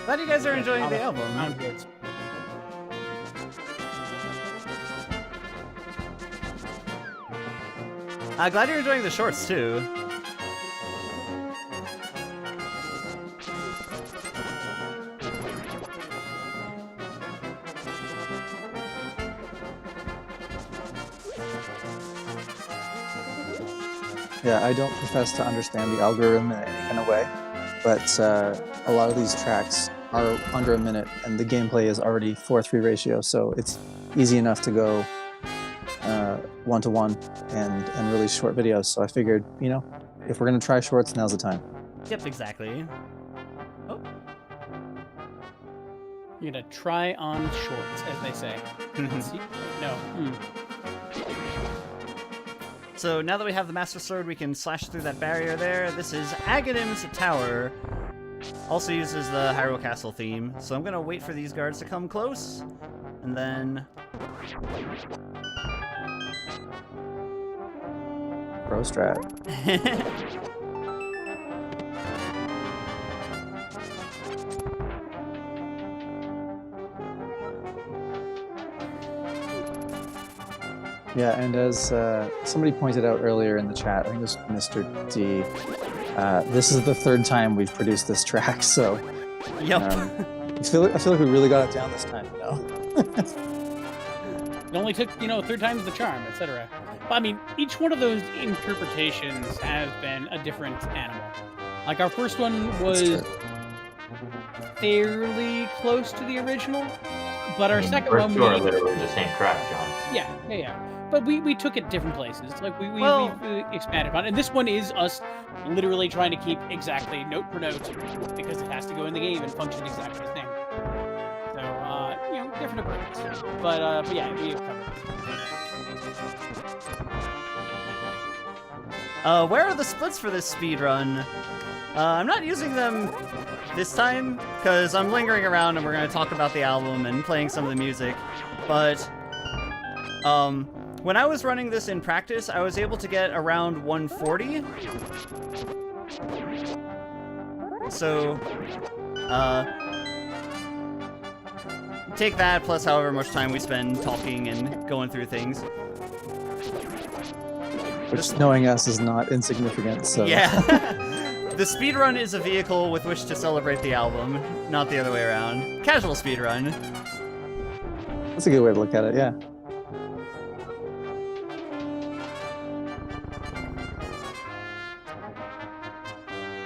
Glad you guys are enjoying the album. Glad you're enjoying the shorts too. Yeah, I don't profess to understand the algorithm in any kind of way, but a lot of these tracks are under a minute, and the gameplay is already 4:3 ratio, so it's easy enough to go 1-to-1 and release short videos. So I figured, if we're gonna try shorts, now's the time. Yep, exactly. Oh. You're gonna try on shorts, as they say. No. So now that we have the Master Sword, we can slash through that barrier there. This is Aghanim's Tower. Also uses the Hyrule Castle theme. So I'm gonna wait for these guards to come close, and then... Pro strat. Yeah, and as somebody pointed out earlier in the chat, I think it was Mr. D, this is the third time we've produced this track, so Yep. I feel like we really got it down this time, you know? It only took, third time's the charm, etc. But I mean, each one of those interpretations has been a different animal. Like our first one was fairly close to the original, but our second We're one sure literally the same track, John. Yeah. But we took it different places. Like we expanded upon it. And this one is us literally trying to keep exactly note for note because it has to go in the game and function exactly the same. So different approaches. But yeah, we have covered it. Where are the splits for this speedrun? I'm not using them this time, because I'm lingering around and we're going to talk about the album and playing some of the music. But, when I was running this in practice, I was able to get around 140. So, take that plus however much time we spend talking and going through things. Which, knowing us, is not insignificant, so... Yeah. The speedrun is a vehicle with which to celebrate the album, not the other way around. Casual speedrun. That's a good way to look at it, yeah.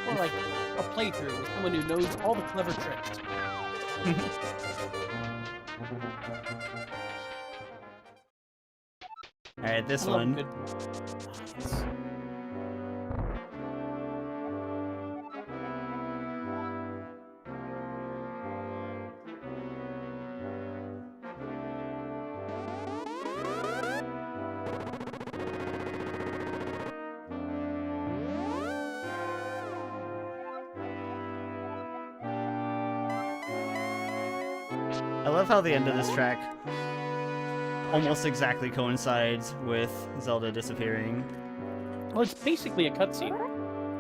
Or like a playthrough with someone who knows all the clever tricks. Alright, this I love one. good- Yes. I love how the end of this track almost exactly coincides with Zelda disappearing. Well, it's basically a cutscene.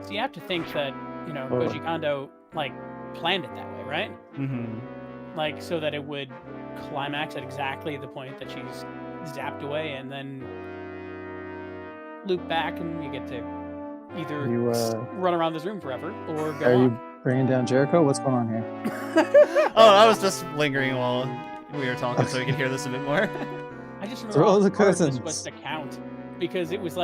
So you have to think that, Koji Kondo, planned it that way, right? Mm-hmm. So that it would climax at exactly the point that she's zapped away and then loop back and you get to either run around this room forever or go Are on. you bringing down Jericho? What's going on here? Oh, I was just lingering while we were talking so we could hear this a bit more. I just remember Throw how the hard this curtains. was to count because it was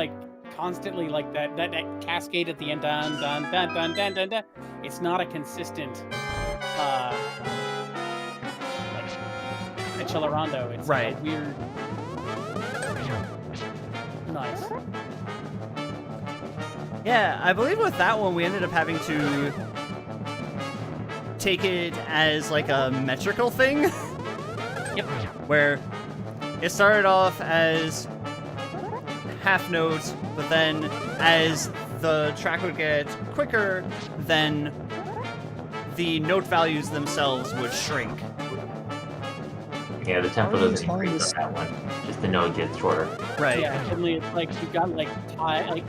constantly that cascade at the end. Dun, dun, dun, dun, dun, dun, dun. It's not a consistent accelerando. It's Right. a weird. Nice. Yeah, I believe with that one we ended up having to take it as a metrical thing. Yep. Where it started off as half notes, but then as the track would get quicker, then the note values themselves would shrink. Yeah, the tempo How are you doesn't telling increase this- on that one. Just the note gets shorter. Right. Yeah, suddenly it's you've got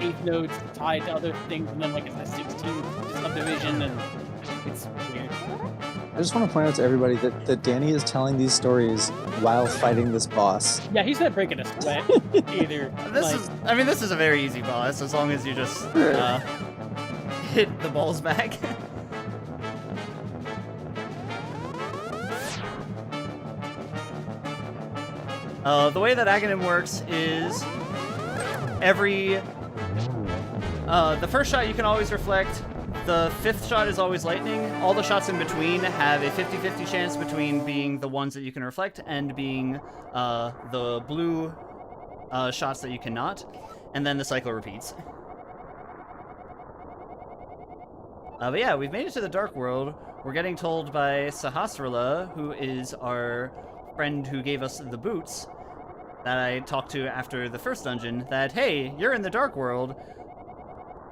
eighth notes tied to other things, and then it's a 16 subdivision, and it's weird. I just want to point out to everybody that Danny is telling these stories while fighting this boss. Yeah, he's not breaking a sweat either. This is a very easy boss as long as you just hit the balls back. The way that Ganon works is the first shot you can always reflect. The fifth shot is always lightning. All the shots in between have a 50-50 chance between being the ones that you can reflect and being the blue shots that you cannot. And then the cycle repeats. But yeah, we've made it to the Dark World. We're getting told by Sahasrara, who is our friend who gave us the boots, that I talked to after the first dungeon, that, hey, you're in the Dark World.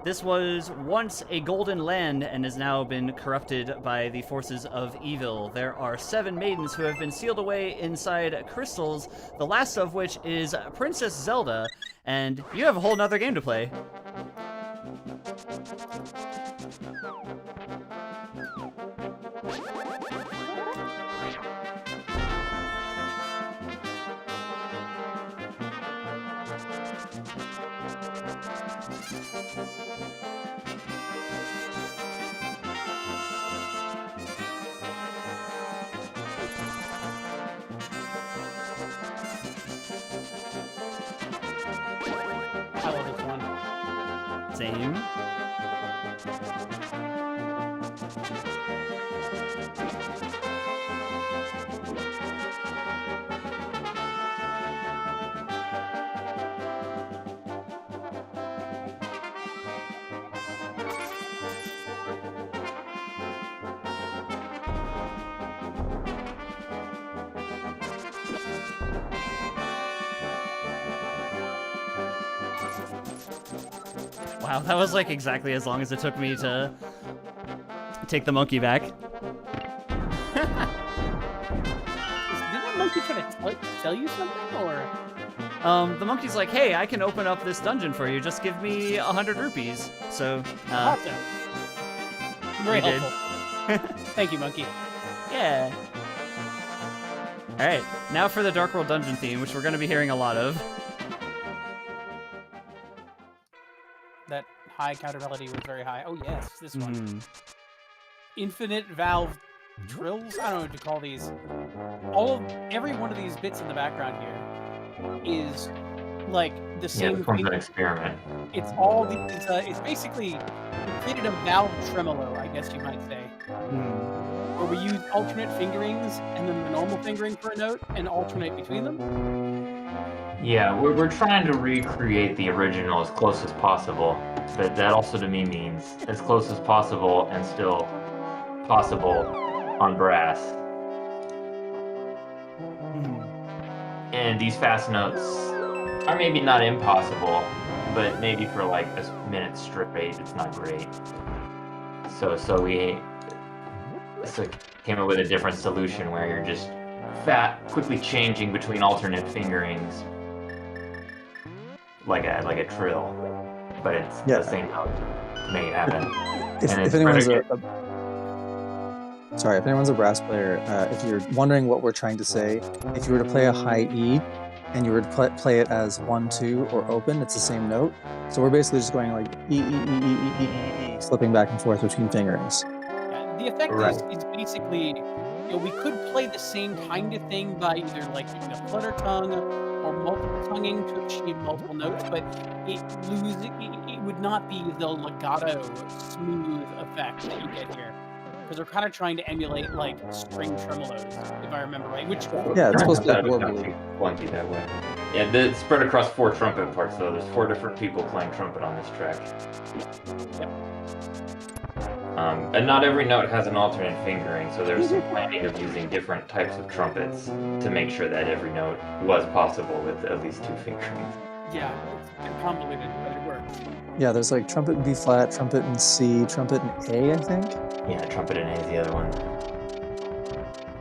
This was once a golden land and has now been corrupted by the forces of evil. There are 7 maidens who have been sealed away inside crystals, the last of which is Princess Zelda, and you have a whole nother game to play. Same. Wow, that was like exactly as long as it took me to take the monkey back. Did that monkey try to tell you something, or? The monkey's like, hey, I can open up this dungeon for you. Just give me 100 rupees. So, Awesome. Very we did. helpful. Thank you, monkey. Yeah. All right, now for the Dark World dungeon theme, which we're going to be hearing a lot of. That high counter melody was very high. Oh yes, this one. Hmm. Infinite valve trills. I don't know what to call these. Every one of these bits in the background here is like the Yeah, same this one's thing. an experiment. It's all these. It's basically we created a valve tremolo, I guess you might say, where we use alternate fingerings and then the normal fingering for a note and alternate between them. Yeah, we're trying to recreate the original as close as possible, but that also to me means as close as possible and still possible on brass. And these fast notes are maybe not impossible, but maybe for like a minute straight, it's not great. So we came up with a different solution where you're just quickly changing between alternate fingerings, like a trill, but it's the same note to make it happen. If anyone's if anyone's a brass player, if you're wondering what we're trying to say, if you were to play a high E and you were to play it as 1, 2, or open, it's the same note. So we're basically just going like E, E, E, E, E, E, E, flipping back and forth between fingerings. Yeah, the effect is basically, we could play the same kind of thing by either like using a flutter tongue or multiple tonguing to achieve multiple notes, but it would not be the legato, smooth effect that you get here. Because we're kind of trying to emulate like string tremolos, if I remember right. Which it's supposed to be warbly. Clunky that way. Yeah, it's spread across 4 trumpet parts though. There's 4 different people playing trumpet on this track. Yep. And not every note has an alternate fingering, so there's some planning of using different types of trumpets to make sure that every note was possible with at least 2 fingerings. Yeah, it's been convoluted, but it works. Yeah, there's like trumpet in B flat, trumpet in C, trumpet in A, I think. Yeah, trumpet in A is the other one.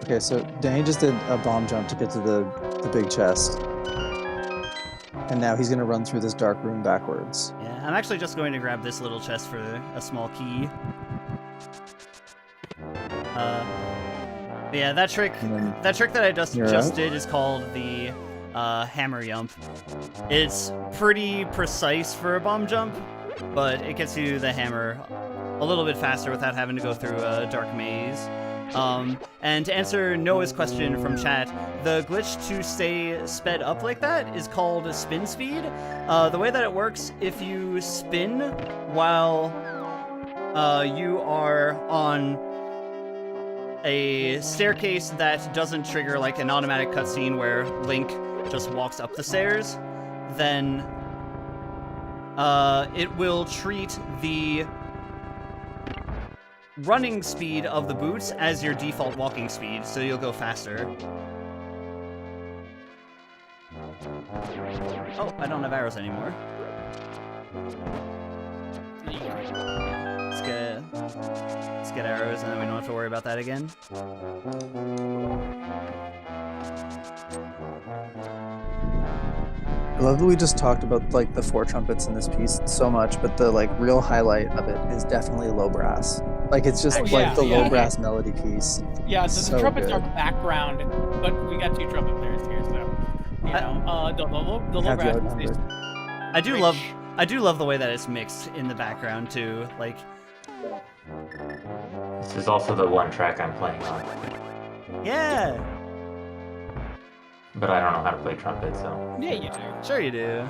Okay, so Danny just did a bomb jump to get to the big chest. And now he's going to run through this dark room backwards. Yeah, I'm actually just going to grab this little chest for a small key. Yeah, that trick that I just did is called the hammer yump. It's pretty precise for a bomb jump, but it gets you the hammer a little bit faster without having to go through a dark maze. And to answer Noah's question from chat, the glitch to stay sped up like that is called spin speed. The way that it works, if you spin while you are on a staircase that doesn't trigger like an automatic cutscene where Link just walks up the stairs, then it will treat the running speed of the boots as your default walking speed, so you'll go faster. Oh, I don't have arrows anymore. Let's get arrows, and then we don't have to worry about that again. I love that we just talked about like the 4 trumpets in this piece so much, but the like real highlight of it is definitely low brass. Like it's just low brass melody piece. Yeah, so the trumpets good. are background, but we got 2 trumpet players here, so the low brass is I do love the way that it's mixed in the background too. Like, This is also the one track I'm playing on, yeah, but I don't know how to play trumpet, so. Yeah, you do. sure you do.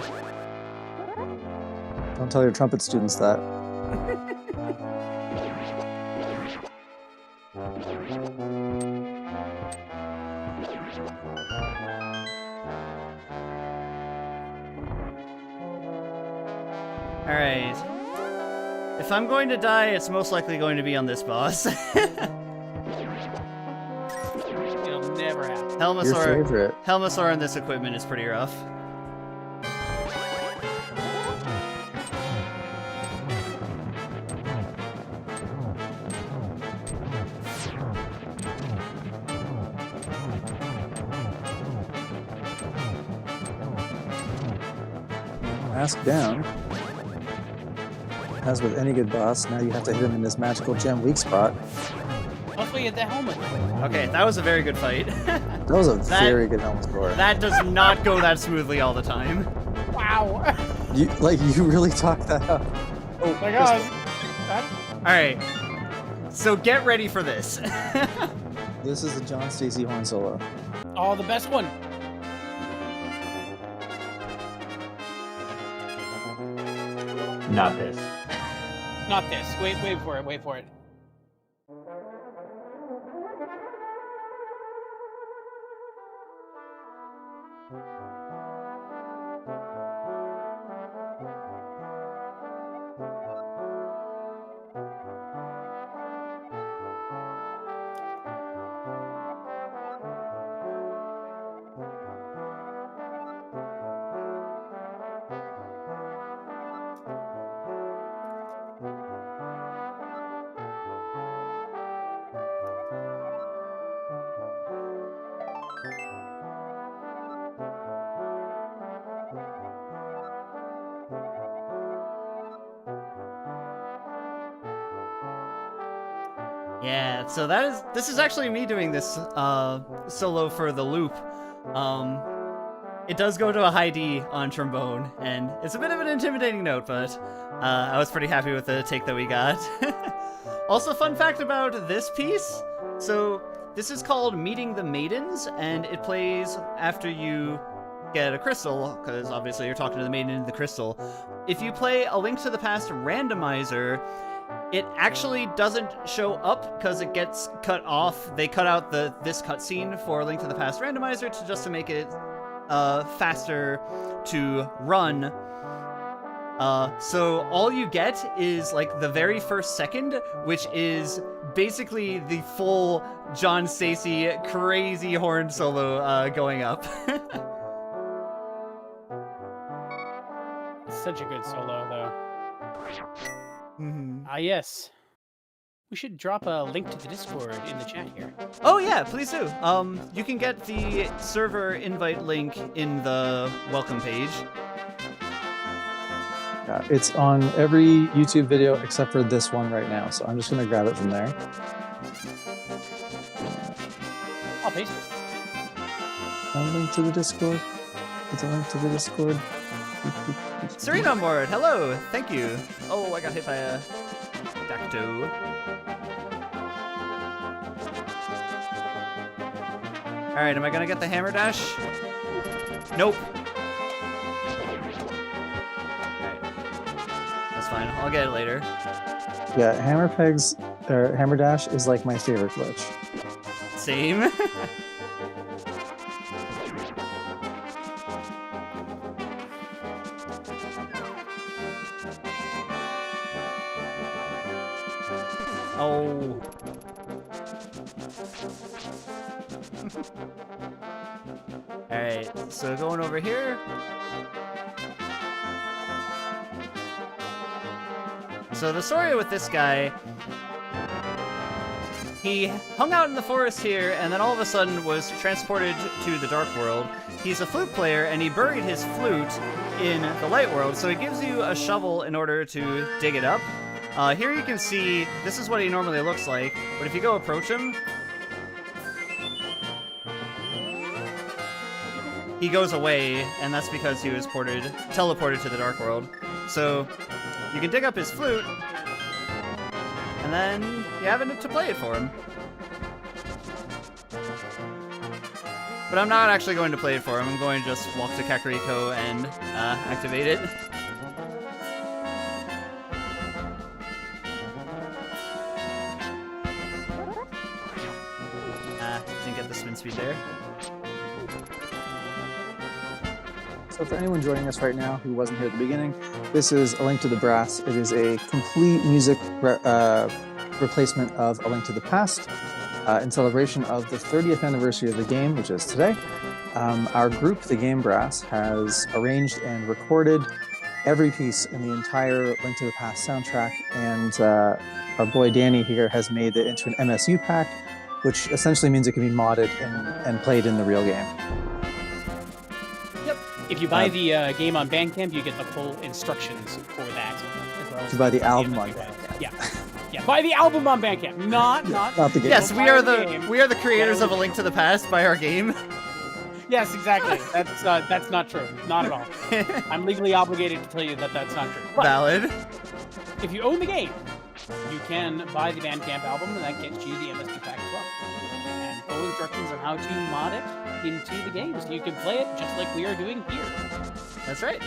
Don't tell your trumpet students that. Alright. If I'm going to die, it's most likely going to be on this boss. It'll never happen. Your Helmasaur, favorite. Helmasaur on this equipment is pretty rough. Mask down. As with any good boss, now you have to hit him in this magical gem weak spot. Hopefully get that helmet. Okay, that was a very good fight. That was a very good helmet score. That does not go that smoothly all the time. Wow. You really talked that up. Oh My God. Crystal. Alright. So get ready for this. This is the John Stacy horn solo. Oh, the best one. Not this. Not this. Wait for it. Wait for it. Yeah, so this is actually me doing this solo for the loop. It does go to a high D on trombone, and it's a bit of an intimidating note, but I was pretty happy with the take that we got. Also, fun fact about this piece, so this is called Meeting the Maidens, and it plays after you get a crystal, because obviously you're talking to the maiden in the crystal. If you play A Link to the Past randomizer, it actually doesn't show up because it gets cut off. They cut out this cutscene for Link to the Past randomizer just to make it faster to run. So all you get is like the very first second, which is basically the full John Stacy crazy horn solo going up. Such a good solo, though. Mm-hmm. Ah, yes. We should drop a link to the Discord in the chat here. Oh yeah, please do. You can get the server invite link in the welcome page. Yeah, it's on every YouTube video except for this one right now, so I'm just gonna grab it from there. I'll paste it. A link to the Discord. It's a link to the Discord. Serena on board, hello, thank you. Oh, I got hit by a Dacto. Alright, am I gonna get the hammer dash? Nope. Alright. That's fine, I'll get it later. Yeah, hammer dash is like my favorite glitch. Same. Oh. Alright, so going over here. So the story with this guy, he hung out in the forest here and then all of a sudden was transported to the Dark World. He's a flute player and he buried his flute in the Light World, so he gives you a shovel in order to dig it up. Here you can see, this is what he normally looks like, but if you go approach him, he goes away, and that's because he was teleported to the Dark World. So, you can dig up his flute, and then you have it to play it for him. But I'm not actually going to play it for him, I'm going to just walk to Kakariko and activate it. the spin speed there. So for anyone joining us right now who wasn't here at the beginning, this is A Link to the Brass. It is a complete music replacement of A Link to the Past in celebration of the 30th anniversary of the game, which is today. Our group, the Game Brass, has arranged and recorded every piece in the entire Link to the Past soundtrack, and our boy Danny here has made it into an MSU pack, which essentially means it can be modded and played in the real game. If you buy the game on Bandcamp, you get the full instructions for that. As well To buy the album on Bandcamp. Yeah, buy the album on Bandcamp, not the game. Yes, Don't we buy are the the game. we are the creators of A Link to the Past by our game. Yes, exactly. That's not true. Not at all. I'm legally obligated to tell you that that's not true. But Valid. if you own the game, you can buy the Bandcamp album, and that gets you the MSP pack as well. And full instructions on how to mod it into the game, so you can play it just like we are doing here. That's right.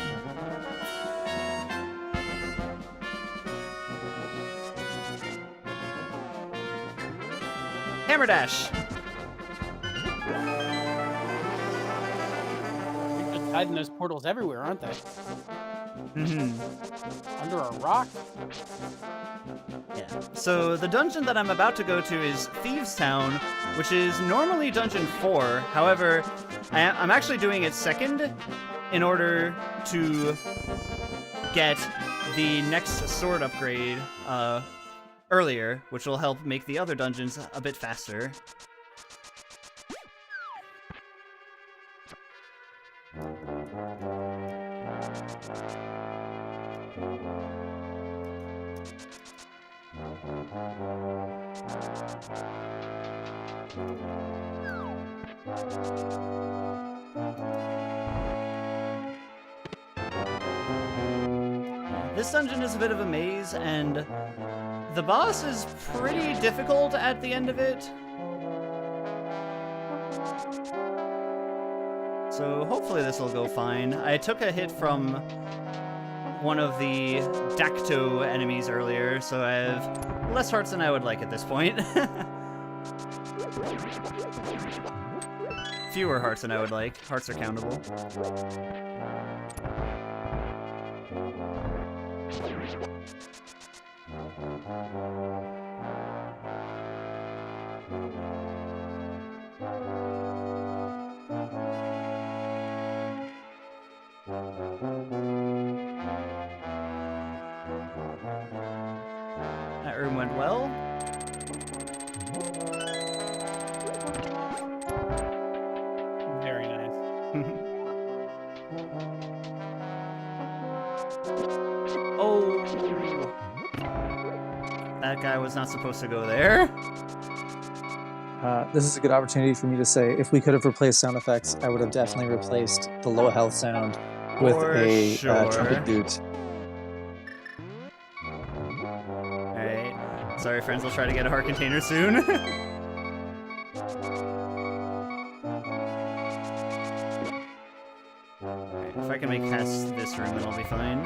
Hammer Dash. You're just hiding those portals everywhere, aren't they? Mm-hmm. Under a rock? Yeah. So the dungeon that I'm about to go to is Thieves Town, which is normally dungeon 4. However, I'm actually doing it second in order to get the next sword upgrade earlier, which will help make the other dungeons a bit faster. This dungeon is a bit of a maze, and the boss is pretty difficult at the end of it. So hopefully this will go fine. I took a hit from one of the Dacto enemies earlier, so I have less hearts than I would like at this point. Fewer hearts than I would like. Hearts are countable. That room went well. Very nice. Oh! That guy was not supposed to go there. This is a good opportunity for me to say, if we could have replaced sound effects, I would have definitely replaced the low health sound with For a sure. trumpet doot. Alright. Sorry, friends, we'll try to get a heart container soon. Alright, if I can make past this room, then I'll be fine.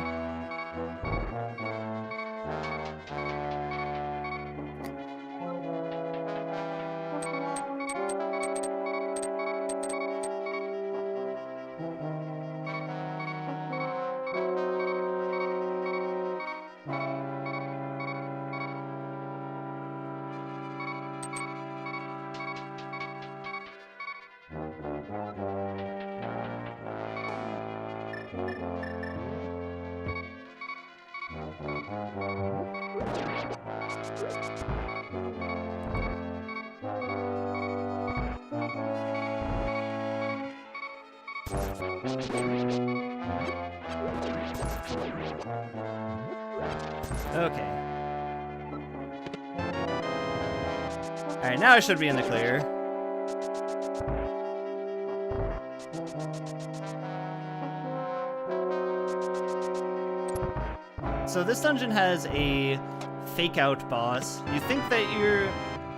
Okay. Alright, now I should be in the clear. So this dungeon has a fake-out boss. You think that you're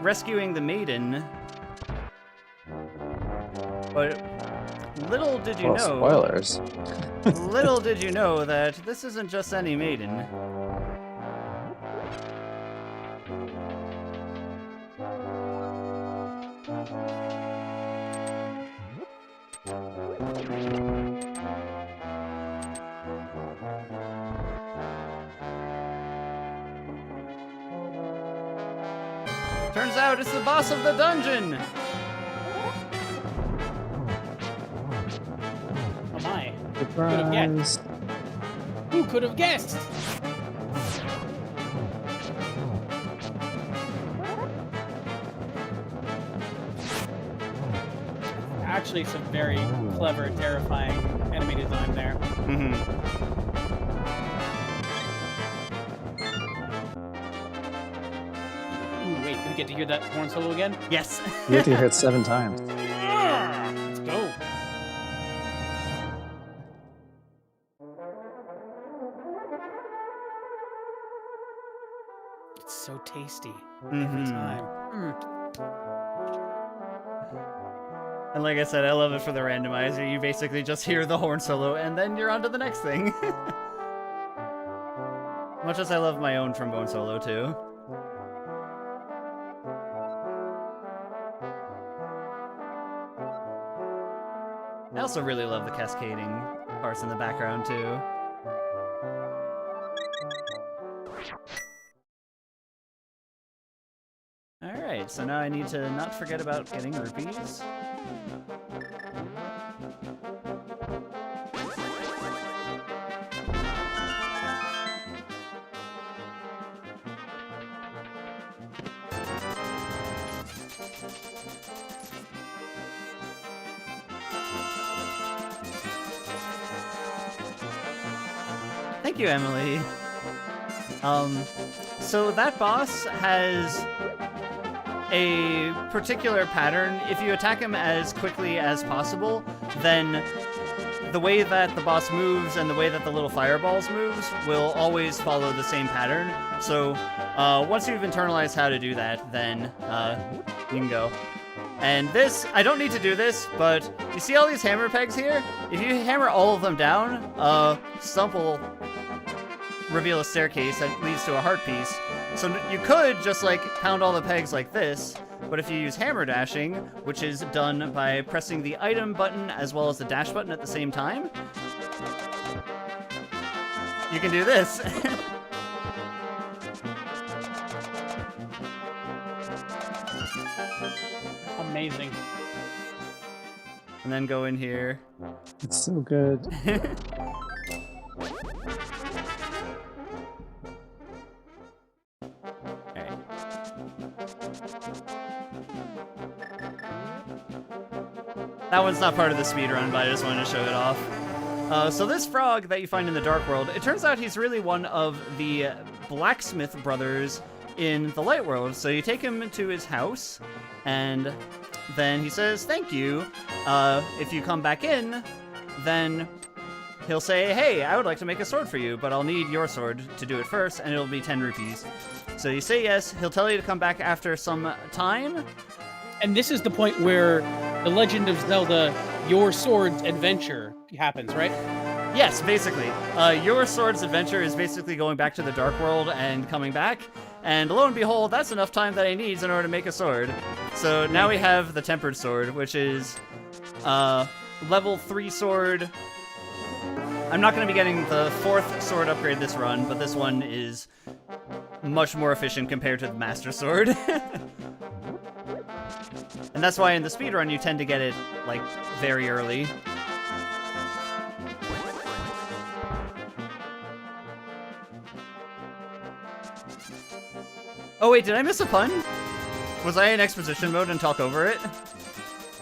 rescuing the Maiden, but little did you know... Spoilers. Little did you know that this isn't just any Maiden. Turns out it's the boss of the dungeon! Oh my. Surprise. Who could have guessed? Actually, some very clever, terrifying enemy design there. Mm-hmm. Ooh, wait, we get to hear that horn solo again? Yes. You have to hear it 7 times. Let's go. It's so tasty every Mhm. time. And like I said, I love it for the randomizer. You basically just hear the horn solo, and then you're on to the next thing. Much as I love my own trombone solo, too. I also really love the cascading parts in the background, too. Alright, so now I need to not forget about getting rupees. Thank you, Emily. So that boss has a particular pattern. If you attack him as quickly as possible, then the way that the boss moves and the way that the little fireballs moves will always follow the same pattern. So once you've internalized how to do that, then you can go. And this, I don't need to do this, but you see all these hammer pegs here? If you hammer all of them down, Stump will reveal a staircase that leads to a heart piece. So you could just like pound all the pegs like this, but if you use hammer dashing, which is done by pressing the item button as well as the dash button at the same time, you can do this. Amazing. And then go in here. It's so good. Alright. That one's not part of the speedrun, but I just wanted to show it off. So this frog that you find in the Dark World, it turns out he's really one of the Blacksmith brothers in the Light World. So you take him to his house, and then he says, thank you. If you come back in, then he'll say, hey, I would like to make a sword for you, but I'll need your sword to do it first, and it'll be 10 rupees. So you say yes, he'll tell you to come back after some time. And this is the point where the Legend of Zelda Your Sword's adventure happens, right? Yes, basically. Your sword's adventure is basically going back to the Dark World and coming back. And lo and behold, that's enough time that he needs in order to make a sword. So now we have the Tempered Sword, which is level 3 sword. I'm not going to be getting the 4th sword upgrade this run, but this one is much more efficient compared to the Master Sword. And that's why in the speedrun you tend to get it, like, very early. Oh wait, did I miss a pun? Was I in exposition mode and talk over it?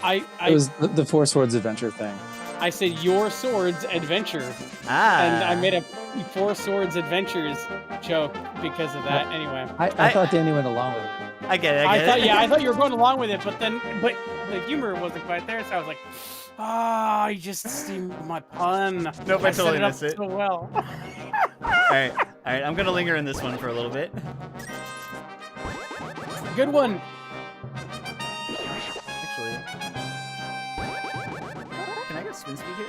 It was the Four Swords Adventure thing. I said Your Sword's adventure. Ah. And I made a Four Swords Adventures joke because of that. Anyway. I thought Danny went along with it. I get it, I get it. I thought you were going along with it, but the humor wasn't quite there, so I was like, you just steamed my pun. Nope, I totally set it up missed it. so well. Alright, I'm gonna linger in this one for a little bit. Good one. Actually. Can I get spin speed here?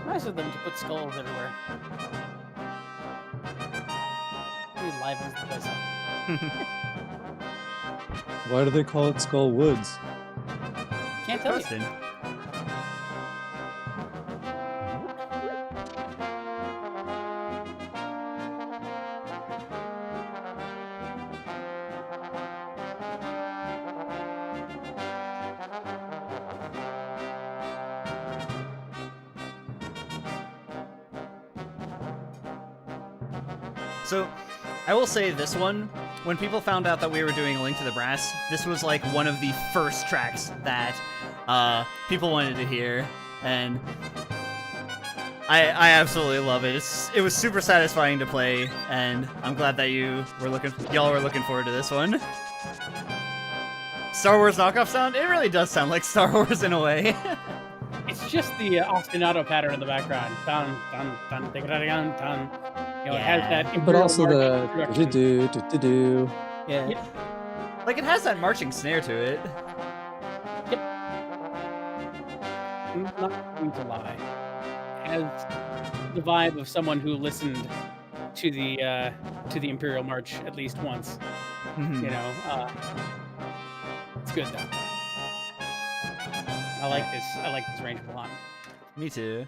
No. Nice of them to put skulls everywhere. Really livens the place up. Why do they call it Skull Woods? Can't tell you. Question. So, I will say this one, when people found out that we were doing A Link to the Brass, this was like one of the first tracks that people wanted to hear, and I absolutely love it. It was super satisfying to play, and I'm glad that y'all were looking forward to this one. Star Wars knockoff sound? It really does sound like Star Wars in a way. It's just the ostinato pattern in the background. Dun, dun, dun, dun, dun, dun, dun. You know, it has that But Imperial also March the introduction. do-do-do-do-do. Yeah. Like, it has that marching snare to it. I'm not going to lie. It has the vibe of someone who listened to the Imperial March at least once. You know, it's good though. I like this range a lot. Me too.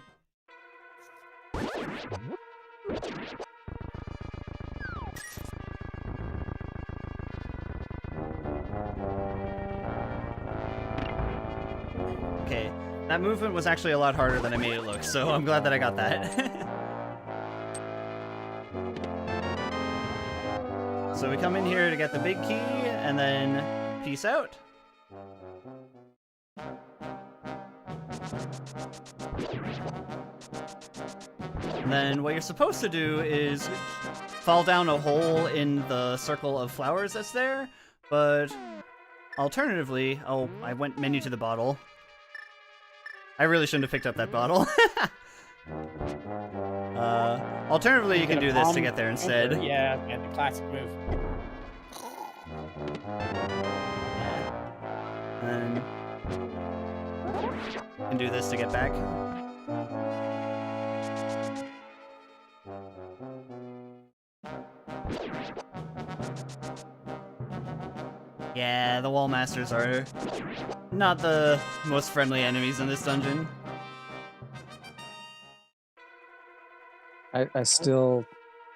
Okay, that movement was actually a lot harder than I made it look, so I'm glad that I got that. So we come in here to get the big key, and then peace out. And then what you're supposed to do is fall down a hole in the circle of flowers that's there, but alternatively, oh, I went menu to the bottle. I really shouldn't have picked up that bottle. Alternatively, you can do this to get there instead. Yeah, the classic move. And you can do this to get back. Yeah, the wall masters are not the most friendly enemies in this dungeon. I still,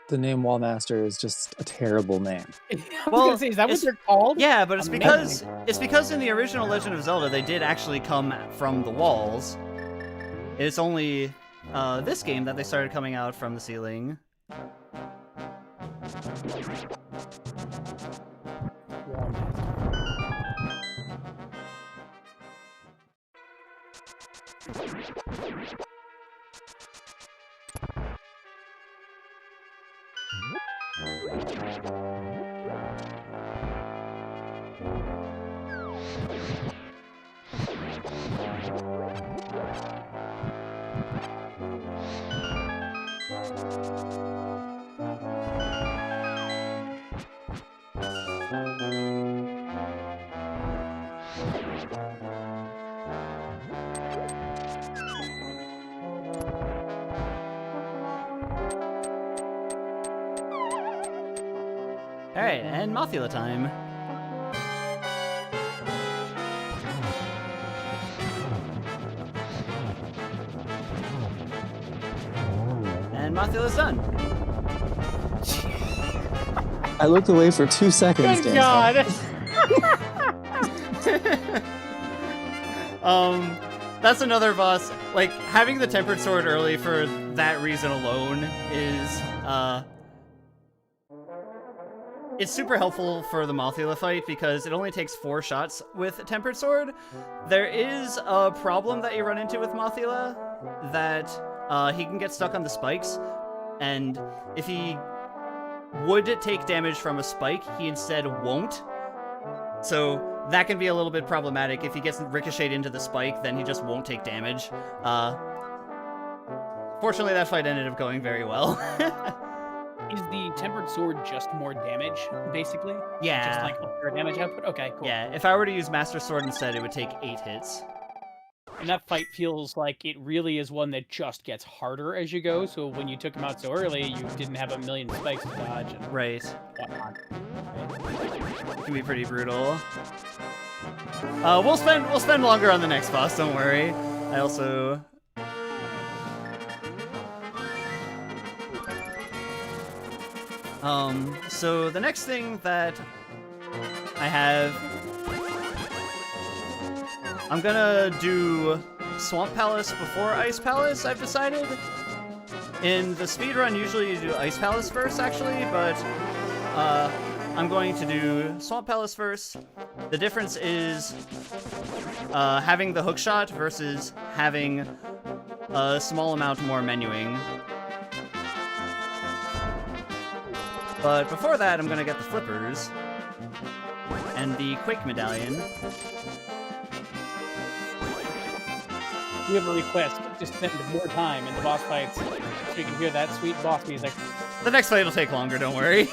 the name Wallmaster is just a terrible name. I was Well, gonna say, is that what it's- they're called? Yeah, but it's Amazing. because in the original Legend of Zelda they did actually come from the walls. It's only this game that they started coming out from the ceiling. Alright, and Mothula time. And Mothula's done. I looked away for 2 seconds, Good Daniel. God! That's another boss. Like, having the Tempered Sword early for that reason alone is, it's super helpful for the Mothula fight because it only takes 4 shots with Tempered Sword. There is a problem that you run into with Mothula, that he can get stuck on the spikes, and if he would take damage from a spike, he instead won't. So that can be a little bit problematic. If he gets ricocheted into the spike, then he just won't take damage. Fortunately, that fight ended up going very well. Is the Tempered Sword just more damage, basically? Yeah. Just like upper damage output? Okay, cool. Yeah, if I were to use Master Sword instead, it would take 8 hits. And that fight feels like it really is one that just gets harder as you go. So when you took him out so early, you didn't have a million spikes to dodge and Right. whatnot. It can be pretty brutal. We'll spend longer on the next boss, don't worry. I also... So the next thing that I have... I'm gonna do Swamp Palace before Ice Palace, I've decided. In the speedrun, usually you do Ice Palace first, actually, but I'm going to do Swamp Palace first. The difference is having the hookshot versus having a small amount more menuing. But before that, I'm gonna get the flippers and the Quake Medallion. We have a request to spend more time in the boss fights so you can hear that sweet boss music. The next fight will take longer, don't worry.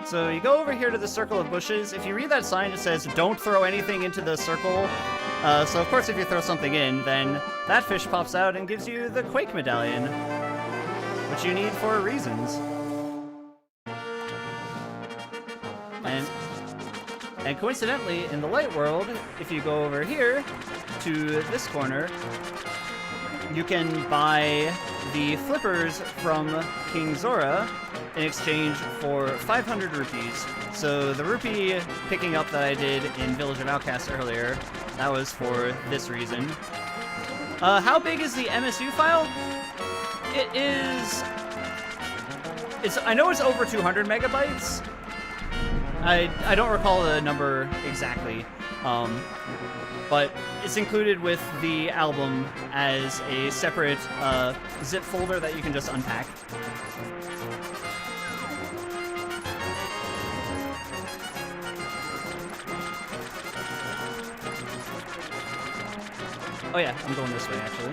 So you go over here to the circle of bushes. If you read that sign, it says, don't throw anything into the circle. So of course if you throw something in, then that fish pops out and gives you the Quake Medallion, which you need for reasons. And coincidentally, in the light world, if you go over here to this corner, you can buy the flippers from King Zora in exchange for 500 rupees. So the rupee picking up that I did in Village of Outcasts earlier, that was for this reason. How big is the MSU file? I know it's over 200 megabytes. I don't recall the number exactly, but it's included with the album as a separate zip folder that you can just unpack. Oh yeah, I'm going this way, actually.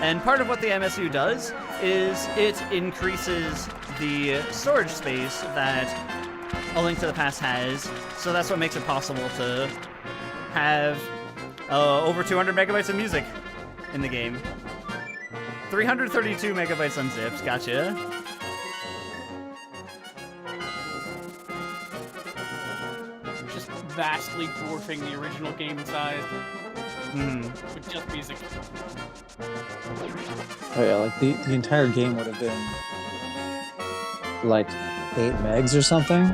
And part of what the MSU does is it increases the storage space that A Link to the Past has, so that's what makes it possible to have over 200 megabytes of music in the game. 332 megabytes unzipped, gotcha. Vastly dwarfing the original game in size. With just music. Oh yeah, like the entire game would have been like 8 megs or something.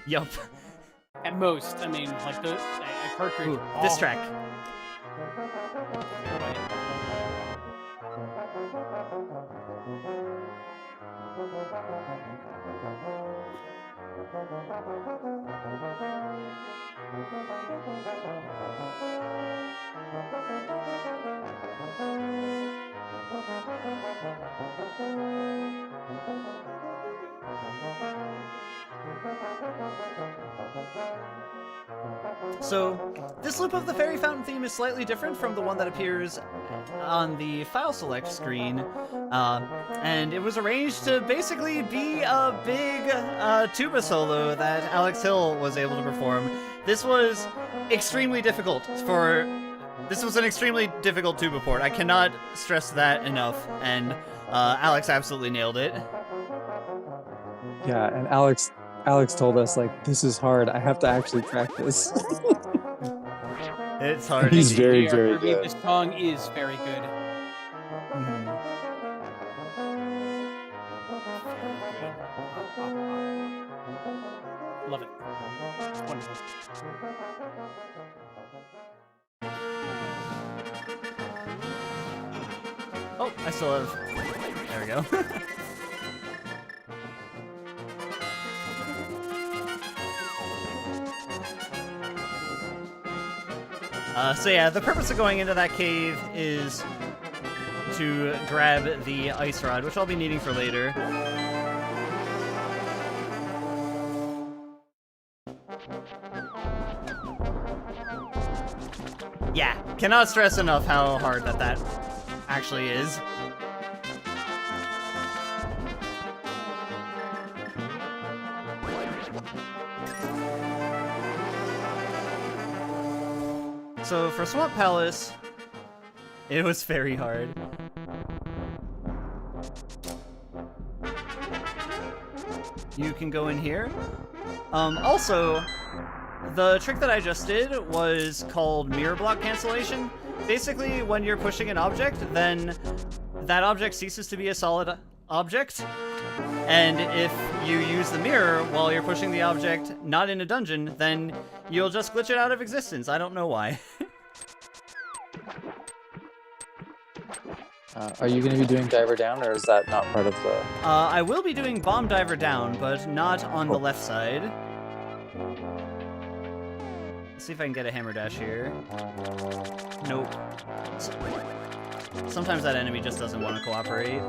Yup. At most, I mean, like a cartridge. Ooh, this track. So, this loop of the Fairy Fountain theme is slightly different from the one that appears on the file select screen, and it was arranged to basically be a big tuba solo that Alex Hill was able to perform. This was extremely difficult this was an extremely difficult tuba port. I cannot stress that enough, and Alex absolutely nailed it. Yeah, and Alex told us, like, this is hard. I have to actually practice. It's hard. He's indeed. very good. This song is very good. Love it. It's wonderful. Oh, I still have... There we go. So yeah, the purpose of going into that cave is to grab the ice rod, which I'll be needing for later. Yeah, cannot stress enough how hard that actually is. So for Swamp Palace, it was very hard. You can go in here. Also, the trick that I just did was called mirror block cancellation. Basically, when you're pushing an object, then that object ceases to be a solid object. And if you use the mirror while you're pushing the object not in a dungeon, then you'll just glitch it out of existence. I don't know why. Are you going to be doing Diver Down, or is that not part of the... I will be doing Bomb Diver Down, but not on the left side. Let's see if I can get a Hammer Dash here. Nope. Sometimes that enemy just doesn't want to cooperate.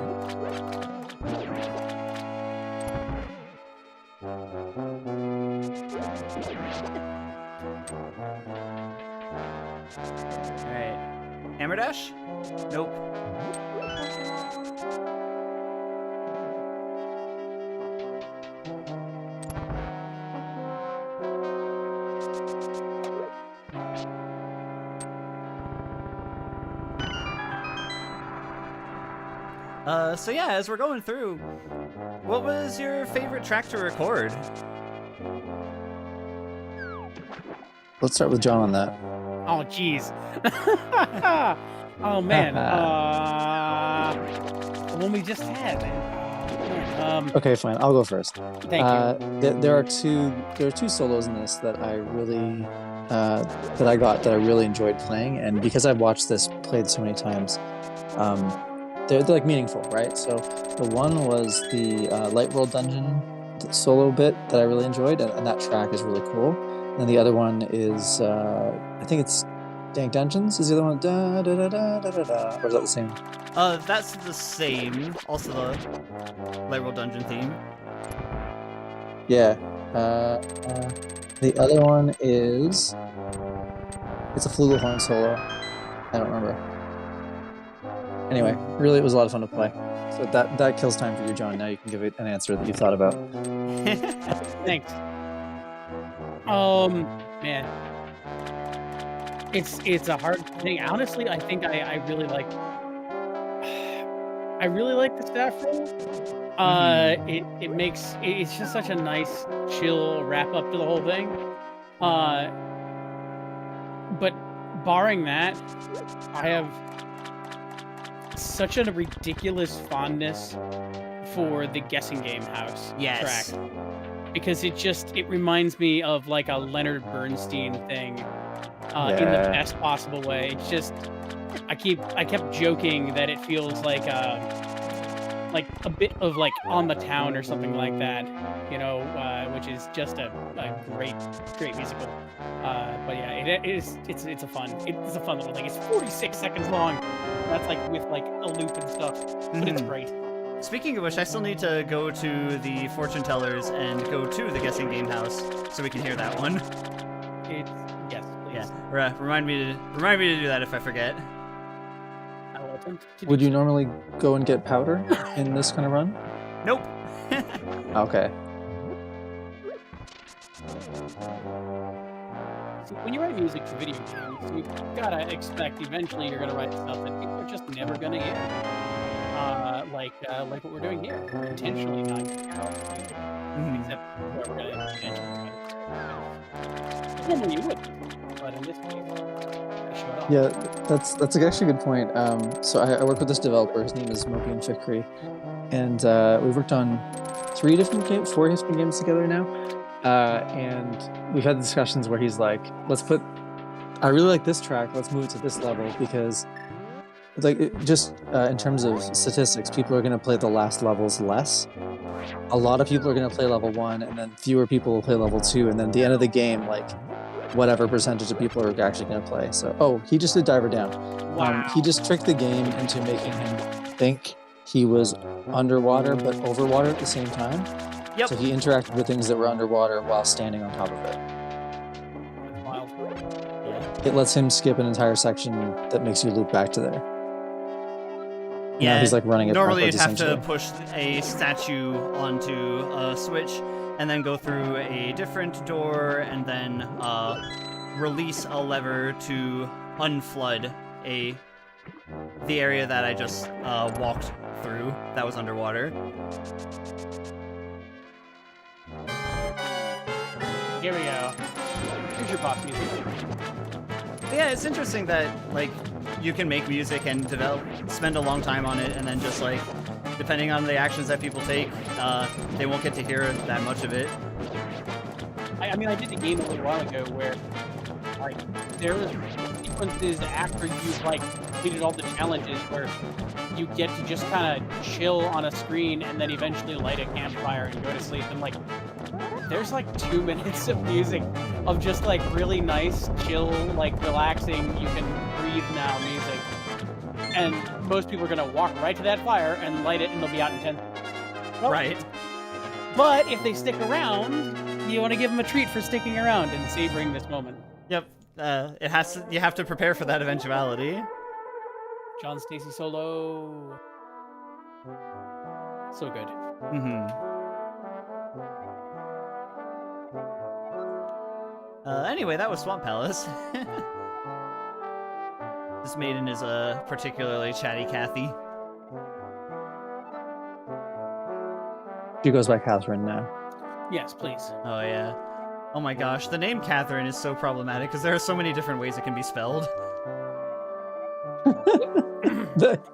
Alright. Hammer Dash? Nope. So yeah, as we're going through, what was your favorite track to record? Let's start with John on that. Oh, jeez. Oh, man. The one we just had, man. Okay, fine. I'll go first. Thank you. There are two solos in this that I really that I really enjoyed playing, and because I've watched this played so many times, they're like meaningful, right? So the one was the Light World Dungeon solo bit that I really enjoyed, and that track is really cool. And the other one is I think it's Dank Dungeons. Is the other one da da da da da da da? Or is that the same? That's the same. Also the Light World Dungeon theme. Yeah. The other one is it's a flugelhorn solo. I don't remember. Anyway, really, it was a lot of fun to play. So that kills time for you, John. Now you can give it an answer that you thought about. Thanks. Man. It's a hard thing. Honestly, I think I really like the staff roll. It's just such a nice, chill wrap up to the whole thing. But barring that, I have such a ridiculous fondness for the guessing game house track, because it reminds me of like a Leonard Bernstein thing in the best possible way. It's just I kept joking that it feels like a bit of like On the Town or something like that, which is just a great musical. But yeah, it's a fun little thing. It's 46 seconds long. That's like with like a loop and stuff, but it's great. Speaking of which, I still need to go to the fortune tellers and go to the guessing game house so we can hear that one. Yes, please. Yeah, remind me to do that if I forget. I will attempt to Would do you so. normally go and get powder in this kind of run? Nope. Okay. See, when you write music for video games, you've gotta expect eventually you're gonna write stuff that people are just never gonna hear. Like what we're doing here. We're intentionally not gonna hear except where we're gonna intentionally. Normally you would, but in this case, I show it off. Yeah, that's actually a good point. So I work with this developer. His name is Moby and Fikri, and we've worked on 4 different games together now. And we've had discussions where he's like, I really like this track, let's move it to this level, because in terms of statistics, people are going to play the last levels less. A lot of people are going to play level 1, and then fewer people will play level 2, and then at the end of the game, like whatever percentage of people are actually going to play. So, oh, he just did Diver Down. Wow. He just tricked the game into making him think he was underwater but overwater at the same time. Yep. So he interacted with things that were underwater while standing on top of it. Wild. It lets him skip an entire section that makes you loop back to there. Yeah, now he's like running it normally you'd backwards, have to essentially. push a statue onto a switch and then go through a different door and then release a lever to unflood the area that I just walked through that was underwater. Here we go. Here's your boss music. Yeah, it's interesting that like you can make music and spend a long time on it, and then just like depending on the actions that people take, they won't get to hear that much of it. I mean, I did a game a little while ago where like there was sequences after you've like completed all the challenges where you get to just kind of chill on a screen and then eventually light a campfire and go to sleep. And like, there's like 2 minutes of music of just like really nice, chill, like relaxing, you can breathe now music. And most people are gonna walk right to that fire and light it and they'll be out in 10. Well, Right. But if they stick around, you want to give them a treat for sticking around and savoring this moment. Yep. You have to prepare for that eventuality. John Stacy solo. So good. Mm-hmm. Anyway, that was Swamp Palace. This maiden is a particularly chatty Cathy. She goes by Catherine now. Yes, please. Oh yeah. Oh my gosh, the name Catherine is so problematic because there are so many different ways it can be spelled.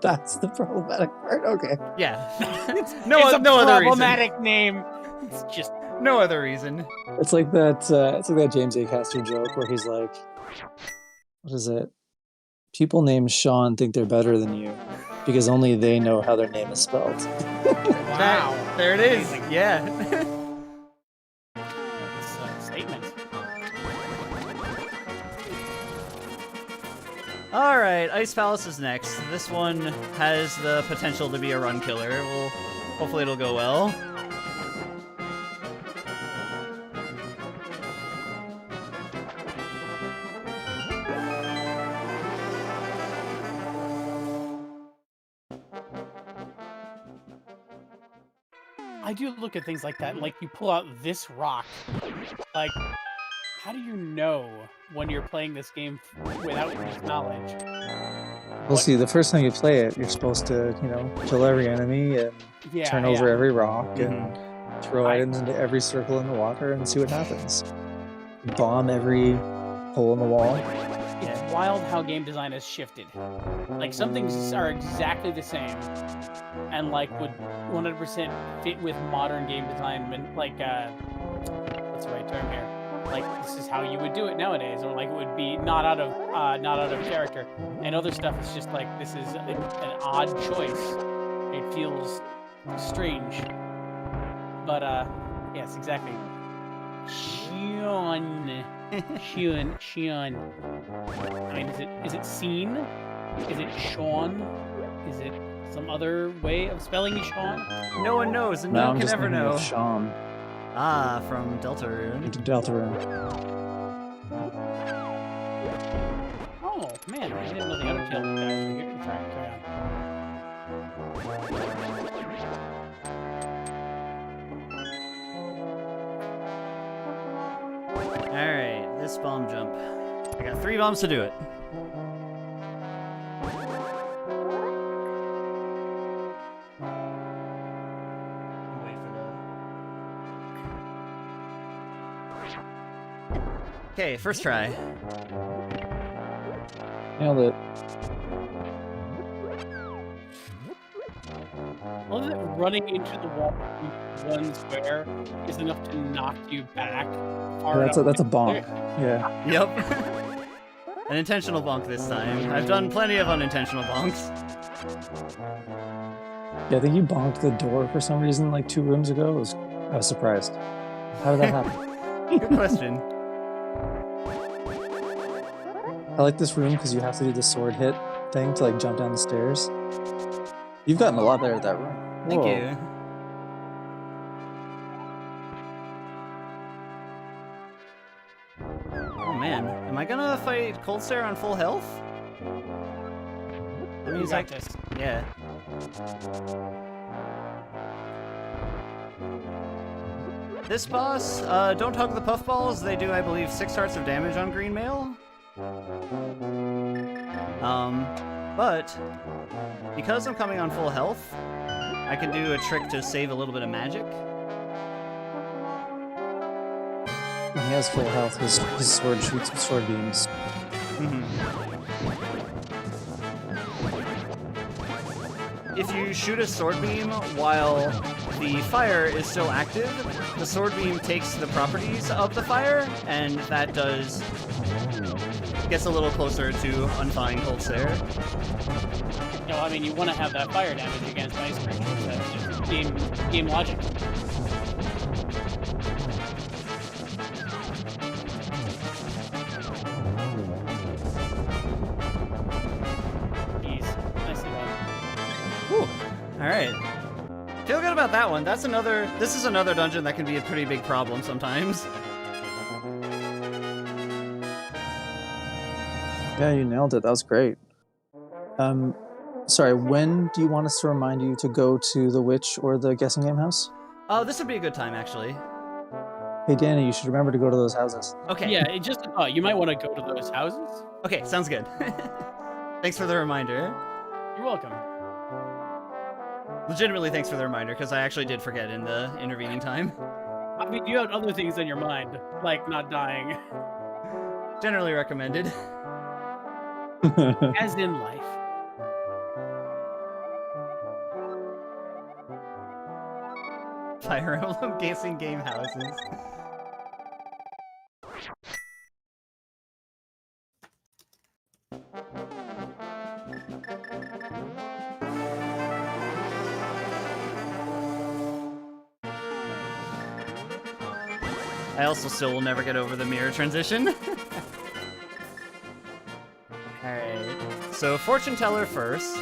That's the problematic part. Okay. Yeah. It's no a other reason. problematic name. It's just No other reason. It's like that. It's like that James A. Caster joke where he's like, "What is it? People named Sean think they're better than you because only they know how their name is spelled." wow. There it is. Amazing. Yeah. It's a statement. Alright, Ice Palace is next. This one has the potential to be a run killer. Hopefully it'll go well. I do look at things like that, like you pull out this rock. Like, how do you know when you're playing this game without this knowledge? Well, see, the first time you play it, you're supposed to, kill every enemy and Yeah, turn over every rock Mhm. and throw items into every circle in the water and see what happens. Bomb every hole in the wall. It's wild how game design has shifted. Like, some things are exactly the same, and like would 100% fit with modern game design. Like, what's the right term here? Like, this is how you would do it nowadays, or like it would be not out of character. And other stuff is just like, this is an odd choice. It feels strange, but yes, exactly. Shion. I mean, is it Scene? Is it Sean? Is it some other way of spelling Sean? No one knows, and Now no I'm one can just ever thinking know. of Sean Ah, from Deltarune. into Deltarune. Oh man, I didn't know the other kill guys were here. Sorry, Alright, this bomb jump. I got 3 bombs to do it. Wait for the... Okay, first try. Nailed it. I love that running into the wall in one square is enough to knock you back far enough. That's a bonk. Yeah. Yep. An intentional bonk this time. I've done plenty of unintentional bonks. Yeah, I think you bonked the door for some reason like 2 rooms ago. I was surprised. How did that happen? Good question. I like this room because you have to do the sword hit thing to like jump down the stairs. You've gotten a lot better at that room. Thank Whoa. you. Oh man, am I gonna fight Cold Stare on full health? That You means got this. yeah. This boss, don't hug the puffballs. They do, I believe, 6 hearts of damage on green mail. But because I'm coming on full health, I can do a trick to save a little bit of magic. When he has full health, his sword shoots sword beams. If you shoot a sword beam while the fire is still active, the sword beam takes the properties of the fire, and that gets a little closer to unfying Cold Stare. No, I mean, you want to have that fire damage against ice cream. That's just game logic. Jeez, nicely done. Whew. Alright. Feel good about that one. This is another dungeon that can be a pretty big problem sometimes. Yeah, you nailed it. That was great. Sorry, when do you want us to remind you to go to the witch or the guessing game house? Oh, this would be a good time, actually. Hey, Danny, you should remember to go to those houses. Okay. Yeah, it just you might want to go to those houses. Okay, sounds good. Thanks for the reminder. You're welcome. Legitimately, thanks for the reminder, because I actually did forget in the intervening time. I mean, you have other things on your mind, like not dying, Generally recommended. as in life. Fire Emblem guessing game houses. I also still will never get over the mirror transition. Alright, so fortune teller first.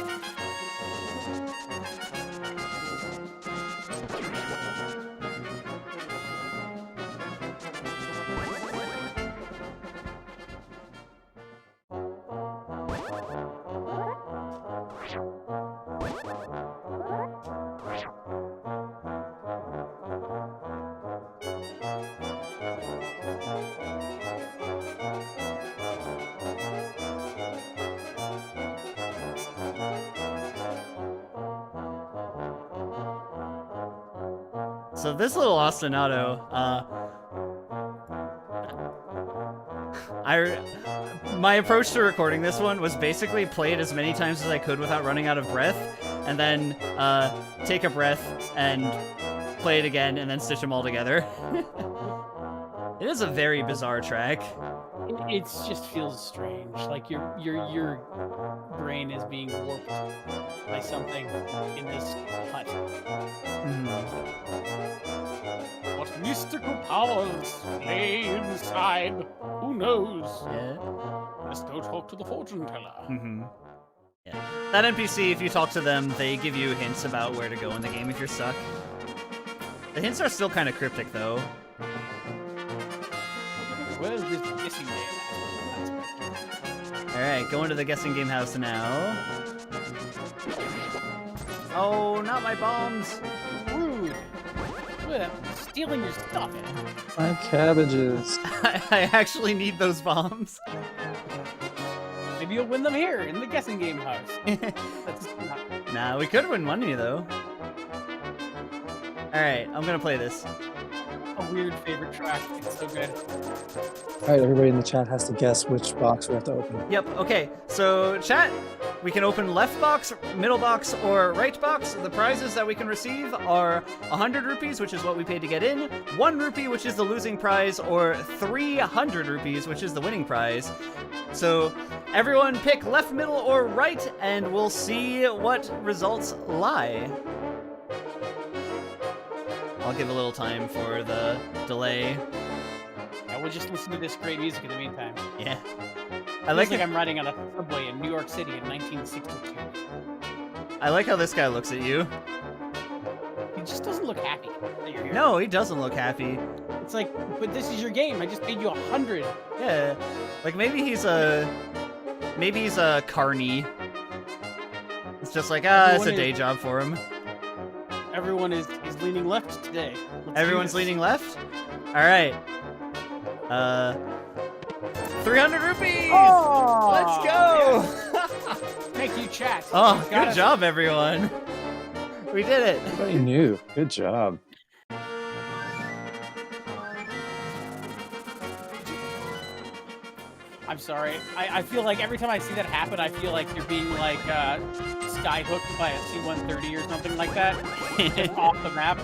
So this little ostinato, my approach to recording this one was basically play it as many times as I could without running out of breath, and then take a breath and play it again, and then stitch them all together. It is a very bizarre track. It just feels strange, like your brain is being warped by something in this hut. What mystical powers lay inside? Who knows? Yeah. Let's go talk to the fortune teller. Yeah. That NPC, if you talk to them, they give you hints about where to go in the game if you're stuck. The hints are still kind of cryptic, though. Where's this guessing game? Alright, going to the guessing game house now. Oh, not my bombs! Rude. Look at that, stealing your stuff. My cabbages. I actually need those bombs. Maybe you'll win them here in the guessing game house. That's not... Nah, we could win money, though. Alright, I'm gonna play this. a weird favorite track. It's so good. Alright, everybody in the chat has to guess which box we have to open. Yep, okay. So, chat, we can open left box, middle box, or right box. The prizes that we can receive are 100 rupees, which is what we paid to get in, 1 rupee, which is the losing prize, or 300 rupees, which is the winning prize. So, everyone pick left, middle, or right, and we'll see what results lie. I'll give a little time for the delay. Yeah, we'll just listen to this great music in the meantime. Yeah. I like like it. I'm riding on a subway in New York City in 1962. I like how this guy looks at you. He just doesn't look happy that you're here. No, he doesn't look happy. It's like, but this is your game. I just paid you 100. Yeah, like maybe he's a carny. It's just like it's a Everyone day is- job for him. Everyone is leaning left today. Let's do Everyone's this. leaning left. All right. 300 rupees. Oh, Let's go. Thank you, chat. Oh, You've got good us. job, everyone. We did it. Everybody knew. Good job. I'm sorry. I feel like every time I see that happen, I feel like you're being like skyhooked by a C-130 or something like that. Just off the map.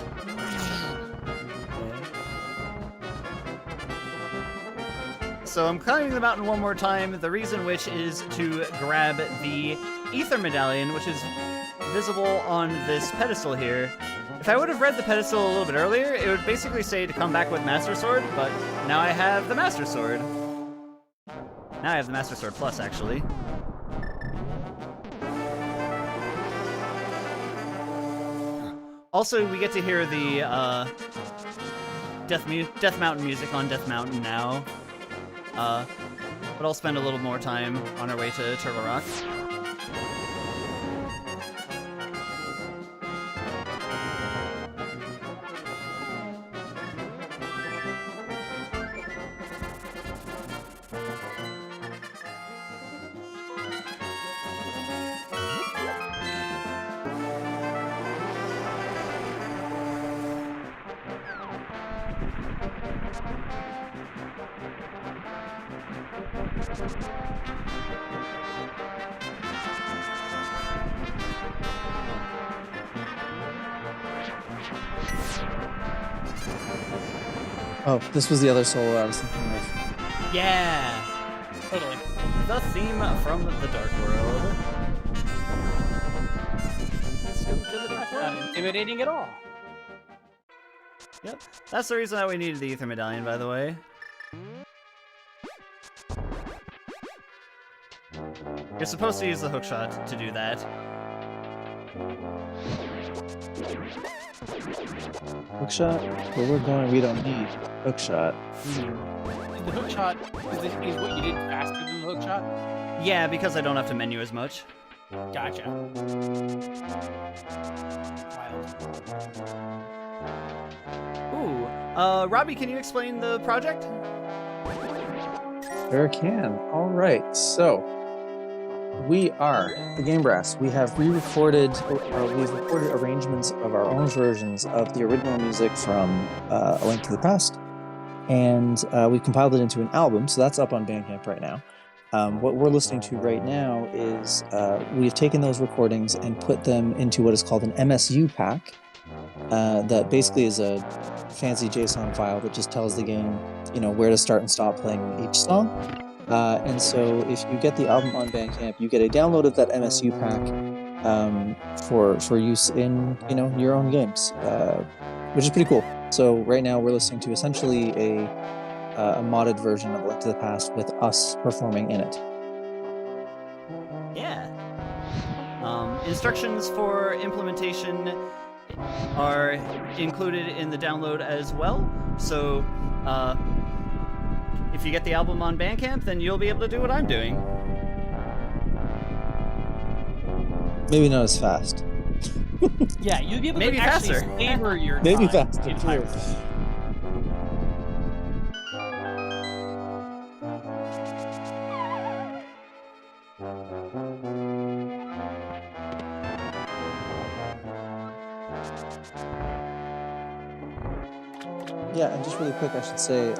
So I'm climbing the mountain one more time, the reason which is to grab the Ether Medallion, which is visible on this pedestal here. If I would have read the pedestal a little bit earlier, it would basically say to come back with Master Sword, but now I have the Master Sword. Now I have the Master Sword Plus, actually. Also, we get to hear the Death Mountain music on Death Mountain now. But I'll spend a little more time on our way to Turtle Rock. Oh, this was the other solo I was thinking of. Yeah! Totally. The theme from the Dark World. Let's go to the Dark Not World. intimidating at all. Yep. That's the reason that we needed the Ether Medallion, by the way. You're supposed to use the hookshot to do that. Hookshot? Where we're going, we don't need hookshot. Is the hookshot is what you did faster than the hookshot? Yeah, because I don't have to menu as much. Gotcha. Wild. Ooh. Robbie, can you explain the project? Sure can. All right, so we are the Game Brass. We have re-recorded, we've recorded arrangements of our own versions of the original music from A Link to the Past, and we've compiled it into an album. So that's up on Bandcamp right now. What we're listening to right now is we've taken those recordings and put them into what is called an MSU pack. That basically is a fancy JSON file that just tells the game, where to start and stop playing each song. And so if you get the album on Bandcamp, you get a download of that MSU pack for use in your own games, which is pretty cool. So right now we're listening to essentially a modded version of A Link to the Past with us performing in it. Yeah. Instructions for implementation are included in the download as well. So, if you get the album on Bandcamp, then you'll be able to do what I'm doing. Maybe not as fast. Yeah, you'll be able Maybe to actually faster. savor your Maybe time faster. in True. Hyrule. Yeah, and just really quick, I should say,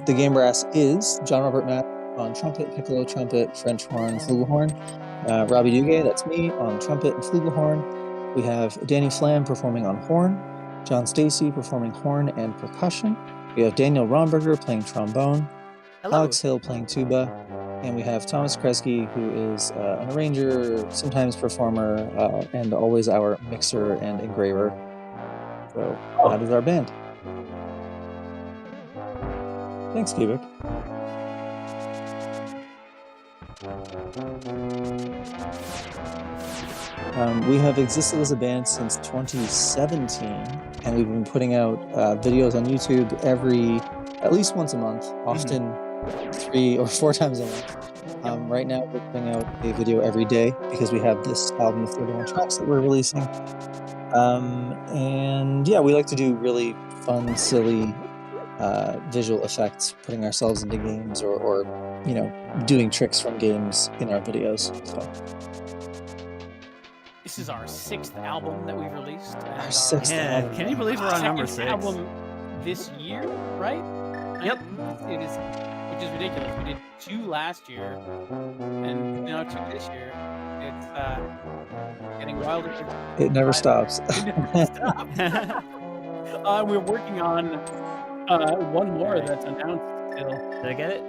the Game Brass is John Robert Matt on trumpet, piccolo trumpet, French horn, flugelhorn. Robbie Duguay, that's me, on trumpet and flugelhorn. We have Danny Flam performing on horn, John Stacy performing horn and percussion. We have Daniel Romberger playing trombone, Hello. Alex Hill playing tuba, and we have Thomas Kresge, who is an arranger, sometimes performer, and always our mixer and engraver. So that is our band. Thanks, Cubic. We have existed as a band since 2017, and we've been putting out videos on YouTube at least once a month, often 3 or 4 times a month. Right now, we're putting out a video every day because we have this album of 31 tracks that we're releasing. And yeah, we like to do really fun, silly visual effects, putting ourselves into games or doing tricks from games in our videos. So. This is our 6th album that we've released. Our 6th album. Can you believe we're on number 6? Album this year, right? Yep. It is, which is ridiculous. We did 2 last year, and now 2 this year. It's getting wilder. It never stops. It never stops. We're working on one more that's announced still. Did I get it?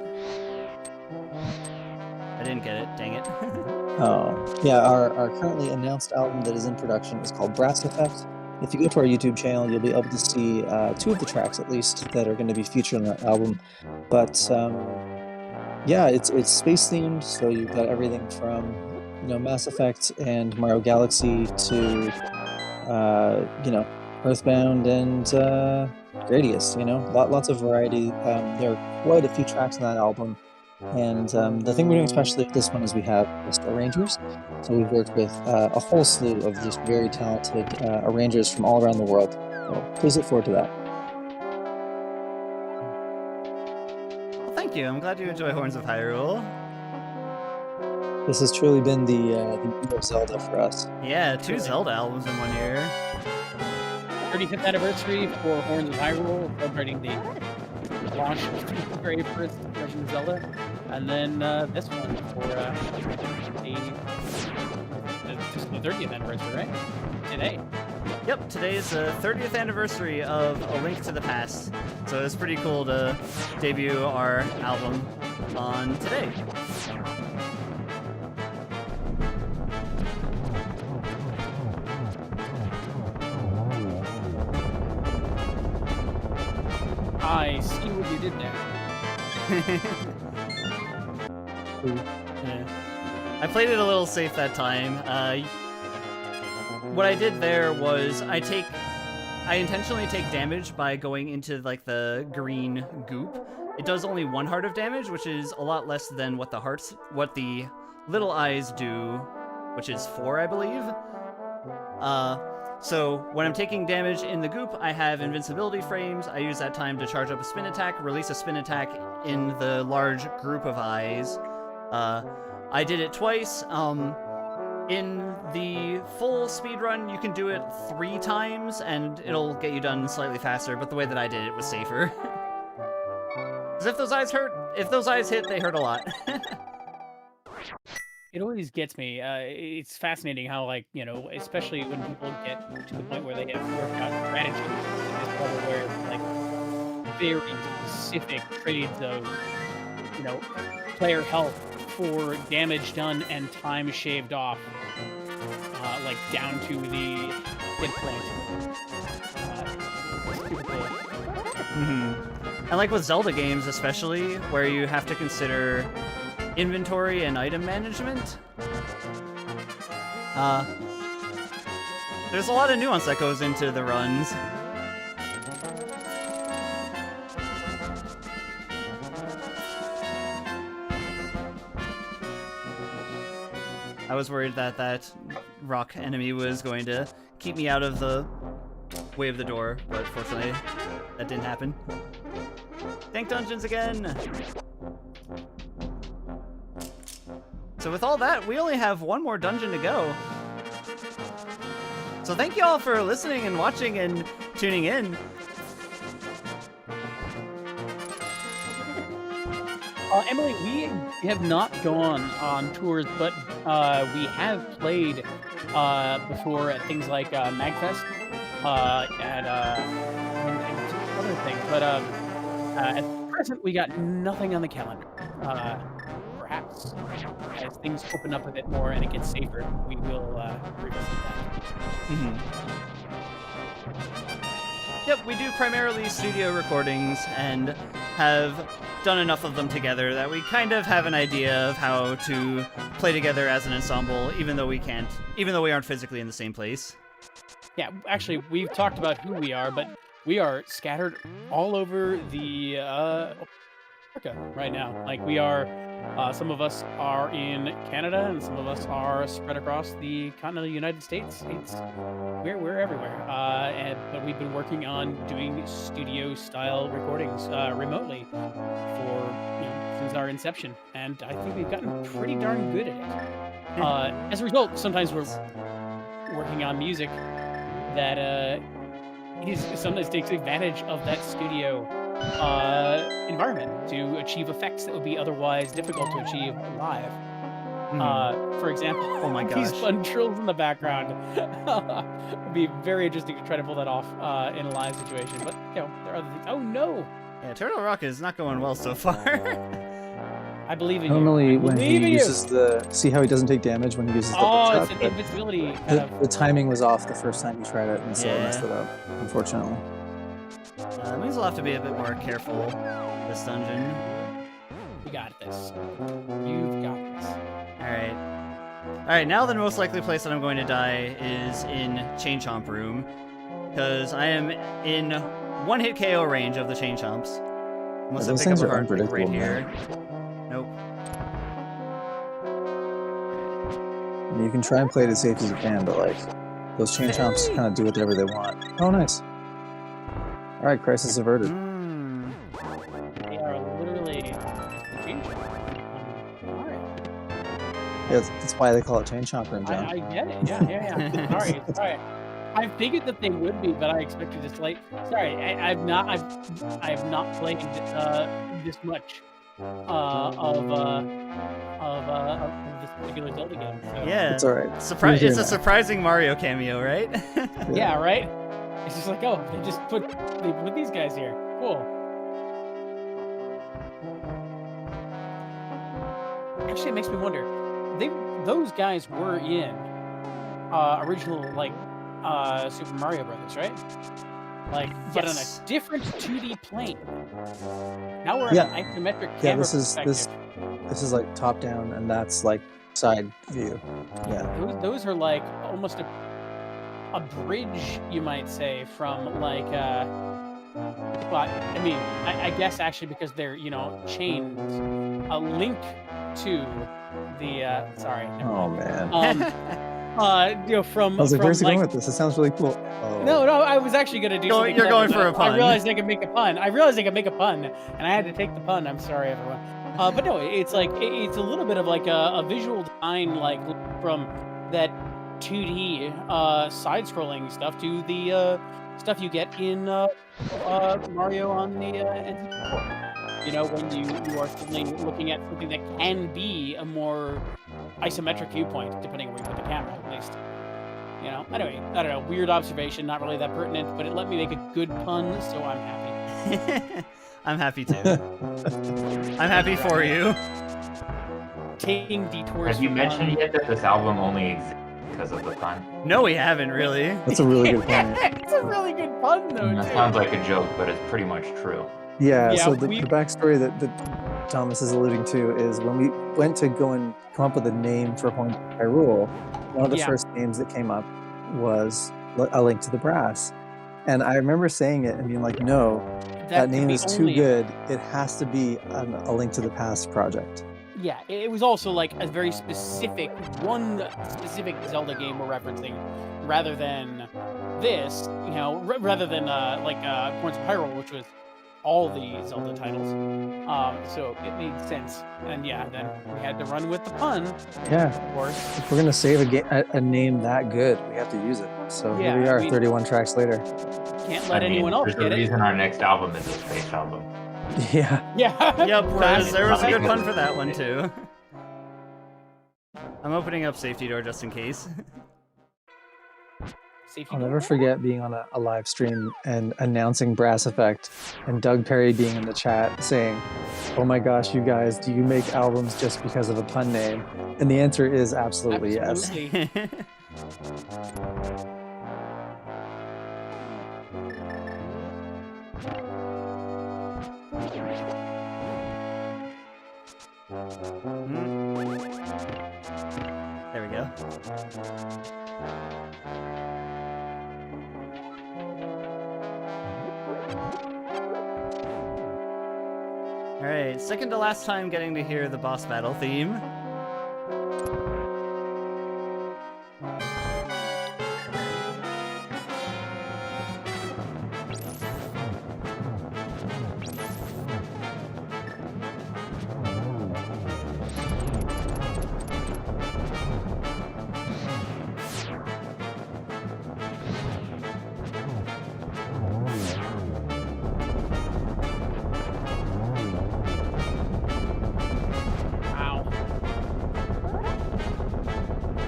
I didn't get it. Dang it. Oh, yeah, our currently announced album that is in production is called Brass Effect. If you go to our YouTube channel, you'll be able to see 2 of the tracks, at least, that are going to be featured on that album. But, yeah, it's space-themed, so you've got everything from, Mass Effect and Mario Galaxy to, Earthbound and Gradius, lots of variety. There are quite a few tracks on that album. And the thing we're doing especially with this one is we have just arrangers. So we've worked with a whole slew of just very talented arrangers from all around the world. So please look forward to that. Well, thank you. I'm glad you enjoy Horns of Hyrule. This has truly been the Legend of Zelda for us. Yeah, 2 Zelda albums in 1 year. 35th anniversary for Horns of Hyrule, celebrating the launch of the very first Legend of Zelda, and then this one for the 30th anniversary, right? Today. Yep, today is the 30th anniversary of A Link to the Past, so it's pretty cool to debut our album on today. I see what you did there. Yeah. I played it a little safe that time. What I did there was I intentionally take damage by going into like the green goop. It does only 1 heart of damage, which is a lot less than what the little eyes do, which is 4, I believe. So when I'm taking damage in the goop, I have invincibility frames. I use that time to charge up a spin attack, release a spin attack in the large group of eyes. I did it twice. In the full speedrun, you can do it 3 times, and it'll get you done slightly faster, but the way that I did it was safer. Because if those eyes hit, they hurt a lot. It always gets me. It's fascinating how, especially when people get to the point where they have worked out strategy in this level where it's very specific trades of, player health for damage done and time shaved off, down to the hit point. Super cool. And like with Zelda games especially, where you have to consider inventory and item management, there's a lot of nuance that goes into the runs. I was worried that that rock enemy was going to keep me out of the way of the door, but fortunately that didn't happen. Tank dungeons again! So with all that, we only have 1 more dungeon to go. So thank you all for listening and watching and tuning in. Emily, we have not gone on tours, but we have played before at things like MagFest and other things. But at present, we got nothing on the calendar. Perhaps as things open up a bit more and it gets safer, we will revisit that. Yep, we do primarily studio recordings and have done enough of them together that we kind of have an idea of how to play together as an ensemble, even though we aren't physically in the same place. Yeah, actually, we've talked about who we are, but we are scattered all over the America right now. Like, we are, some of us are in Canada, and some of us are spread across the continental United States. We're everywhere. But we've been working on doing studio-style recordings remotely for, since our inception, and I think we've gotten pretty darn good at it. As a result, sometimes we're working on music that sometimes takes advantage of that studio environment to achieve effects that would be otherwise difficult to achieve live. For example, oh my gosh, these fun trills in the background. It'd be very interesting to try to pull that off in a live situation. But there are other things. Oh no! Yeah, Turtle Rock is not going well so far. I believe in Normally, you. when he uses see how he doesn't take damage when he uses the it's buckshot, an invincibility. the timing was off the first time he tried it, and so it messed it up, unfortunately. That means we'll have to be a bit more careful this dungeon. We got this. You've got this. Alright, now the most likely place that I'm going to die is in Chain Chomp Room, because I am in one-hit KO range of the Chain Chomps. Unless I pick up a hard pick right here. Nope. You can try and play it as safe as you can, but like those Chain Chomps kind of do whatever they want. Oh, nice. All right, crisis averted. They are literally chain chomp. Alright. Yeah, that's why they call it Chain Chomp Room, John. I get it. Yeah. Sorry. I figured that they would be, but I expected this late. Sorry, I have not played this much of this particular Zelda game. So. Yeah, it's all right. It's a surprising Mario cameo, right? Yeah, right. It's just like, oh, they put these guys here. Cool. Actually, it makes me wonder. Those guys were in original Super Mario Brothers, right? But on a different 2D plane. Now we're in an isometric camera perspective. This is like top down, and that's like side view. Yeah. Those are like almost a bridge, you might say, from like I guess actually because they're chains, a link to the sorry. Oh man. From I was like, where's he going with this? It sounds really cool. Oh. No, I was actually gonna do something. You're going for a pun. I realized I could make a pun, and I had to take the pun. I'm sorry, everyone. But no, it's like it's a little bit of like a visual design, like from that 2D side-scrolling stuff to the stuff you get in Mario on the N64. When you are suddenly looking at something that can be a more isometric viewpoint, depending on where you put the camera, at least. Anyway, I don't know, weird observation, not really that pertinent, but it let me make a good pun, so I'm happy. I'm happy too. I'm happy for you. Taking detours. Have you mentioned yet that this album only exists because of the pun? No, we haven't really. That's a really good pun. It's a really good pun, though. That sounds like a joke, but it's pretty much true. Yeah, so the backstory that Thomas is alluding to is when we went to go and come up with a name for Hyrule, one of the first names that came up was A Link to the Brass. And I remember saying it and being like, no, that name is too good. It has to be A Link to the Past project. Yeah, it was also like a very specific Zelda game we're referencing, rather than this, rather than Points of Hyrule, which was all the Zelda titles. So it made sense. And then we had to run with the pun. Yeah. Of course. If we're going to save a name that good, we have to use it. So here we are, 31 tracks later. Can't let anyone else get it. There's a reason our next album is a space album. Yeah. Yeah. Yep, there was a good pun for that one too. I'm opening up safety door just in case. I'll never forget being on a live stream and announcing Brass Effect and Doug Perry being in the chat saying, "Oh my gosh, you guys, do you make albums just because of a pun name?" And the answer is absolutely yes. go. Alright, second to last time getting to hear the boss battle theme.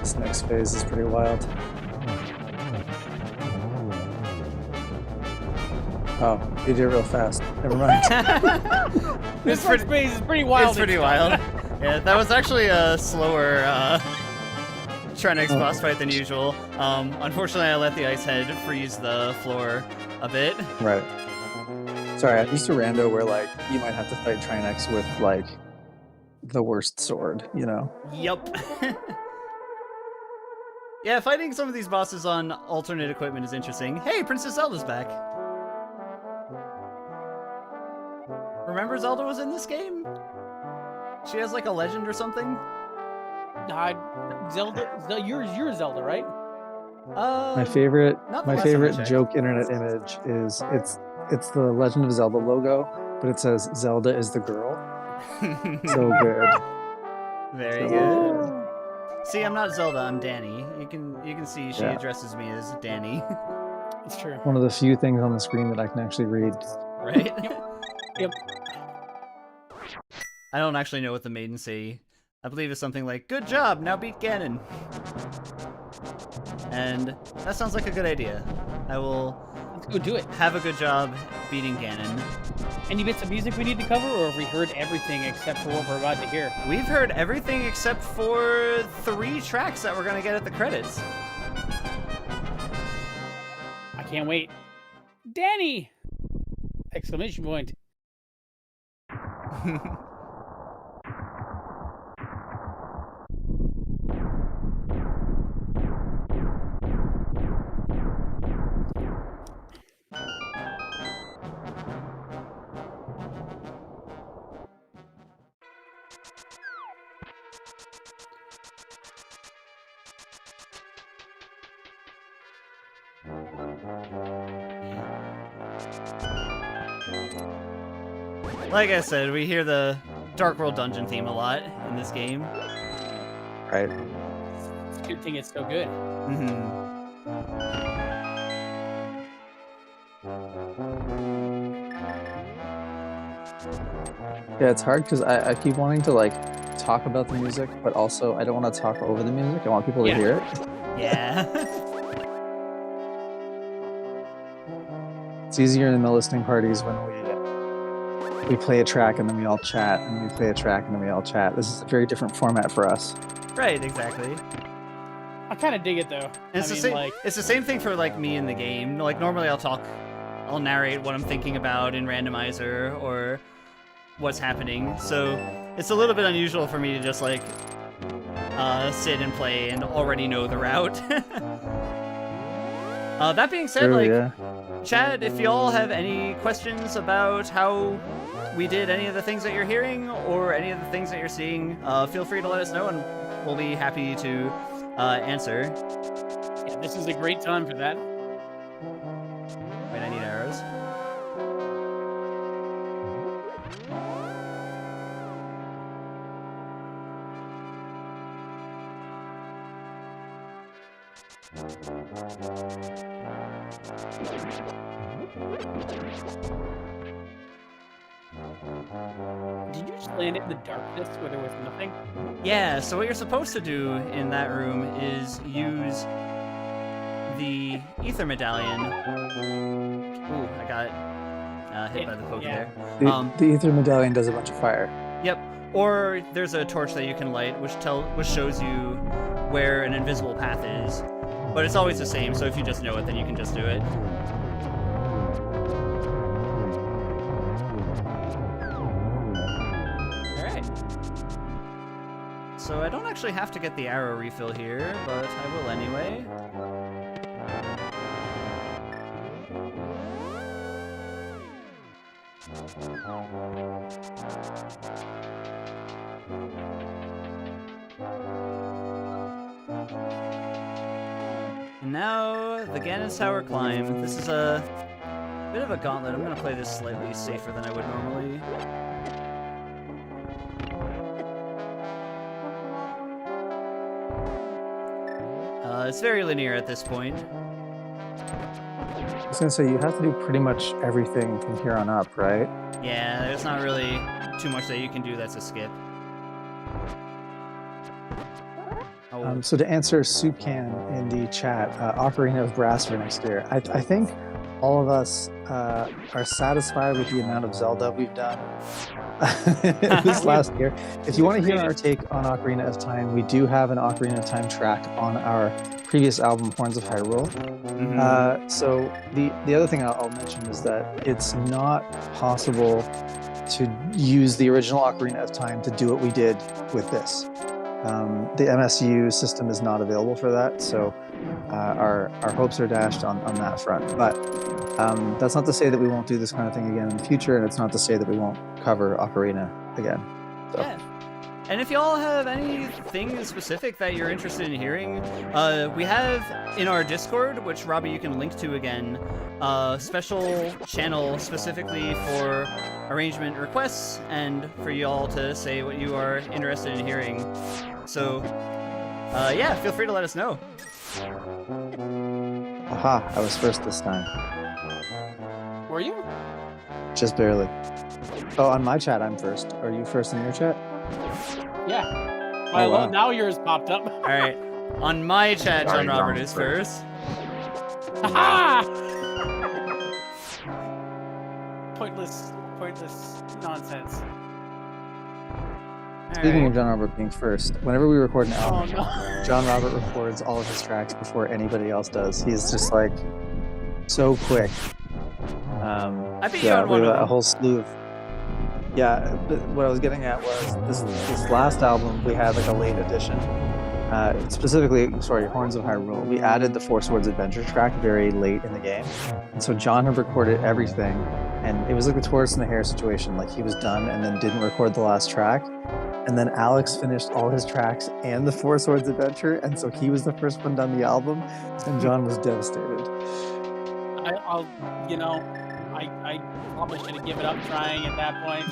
This next phase is pretty wild. Oh, you did it real fast. Never mind. This first phase is pretty wild. It's pretty wild. Yeah, that was actually a slower Trinex boss fight than usual. Unfortunately, I let the ice head freeze the floor a bit. Right. Sorry, I'm used to rando where like you might have to fight Trinex with like the worst sword, you know? Yup. Yeah, fighting some of these bosses on alternate equipment is interesting. Hey, Princess Zelda's back. Remember Zelda was in this game? She has like a legend or something? Zelda, you're Zelda, right? My favorite not the last time I checked. joke internet image is it's the Legend of Zelda logo, but it says Zelda is the girl. So good. Very good. See, I'm not Zelda, I'm Danny. You can see she addresses me as Danny. It's true. One of the few things on the screen that I can actually read. Right? Yep. I don't actually know what the maidens say. I believe it's something like, "Good job, now beat Ganon." And that sounds like a good idea. I will Let's go do it. have a good job beating Ganon. Any bits of music we need to cover, or have we heard everything except for what we're about to hear? We've heard everything except for 3 tracks that we're gonna get at the credits. I can't wait. Danny! Exclamation point. Like I said, we hear the Dark World Dungeon theme a lot in this game. Right. It's a good thing it's so good. Yeah, it's hard because I keep wanting to like talk about the music, but also I don't want to talk over the music. I want people to hear it. Yeah. It's easier in the listening parties when we play a track and then we all chat, and we play a track and then we all chat. This is a very different format for us. Right, exactly. I kind of dig it though. And it's the same thing for like me in the game. Like normally I'll narrate what I'm thinking about in randomizer or what's happening. So it's a little bit unusual for me to just like sit and play and already know the route. That being said, chat, if y'all have any questions about how we did any of the things that you're hearing or any of the things that you're seeing, feel free to let us know and we'll be happy to answer. Yeah, this is a great time for that. Wait, I need arrows. Did you just land it in the darkness where there was nothing? Yeah, so what you're supposed to do in that room is use the ether medallion. Ooh, I got hit by the poke there. The ether medallion does a bunch of fire. Yep. Or there's a torch that you can light, which shows you where an invisible path is. But it's always the same, so if you just know it, then you can just do it. so I don't actually have to get the arrow refill here, but I will anyway. And now, the Ganon Tower climb. This is a bit of a gauntlet. I'm going to play this slightly safer than I would normally. It's very linear at this point. I was gonna say, you have to do pretty much everything from here on up, right? Yeah, there's not really too much that you can do that's a skip. Oh. So to answer Soup Can in the chat, Ocarina of Brass for next year. I think all of us are satisfied with the amount of Zelda we've done this last year. If you want to hear our take on Ocarina of Time, we do have an Ocarina of Time track on our previous album, Horns of Hyrule. So the other thing I'll mention is that it's not possible to use the original Ocarina of Time to do what we did with this. The MSU system is not available for that, so our hopes are dashed on that front. But that's not to say that we won't do this kind of thing again in the future, and it's not to say that we won't cover Ocarina again. So. Yeah. And if y'all have anything specific that you're interested in hearing, we have in our Discord, which Robbie you can link to again, a special channel specifically for arrangement requests and for y'all to say what you are interested in hearing. So, yeah, feel free to let us know. Aha, I was first this time. Were you? Just barely. Oh, on my chat, I'm first. Are you first in your chat? Yeah. Oh, wow. Now yours popped up. All right. On my chat, John Sorry, Robert John. is first. Ha! Pointless nonsense. Speaking All of John Robert being first, whenever we record an Oh album, no. John Robert records all of his tracks before anybody else does. He's just like so quick. I beat you on we one have of a them. whole slew of. Yeah, but what I was getting at was this last album we had like a late edition. Horns of Hyrule. We added the Four Swords Adventure track very late in the game, and so John had recorded everything, and it was like the tortoise and the hare situation. Like he was done and then didn't record the last track, and then Alex finished all his tracks and the Four Swords Adventure, and so he was the first one done the album, and John was devastated. I probably should have given up trying at that point.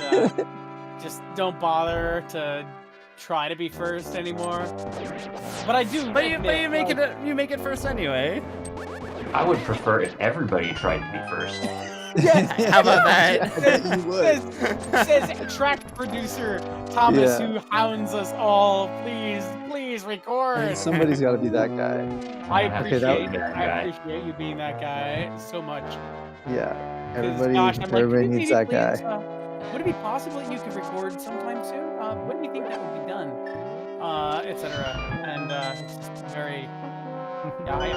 Just don't bother to try to be first anymore. But I do. But you make it first anyway. I would prefer if everybody tried to be first. How about that? You would. Says track producer Thomas, Yeah. who hounds us all. Please record. And somebody's got to be that guy. I Okay, appreciate you being that guy so much. Yeah, 'Cause, everybody gosh, I'm like, everybody could we needs maybe that guy. please, would it be possible that you could record sometime soon? When do you think that would be done? Etc. And it's just very. Yeah, I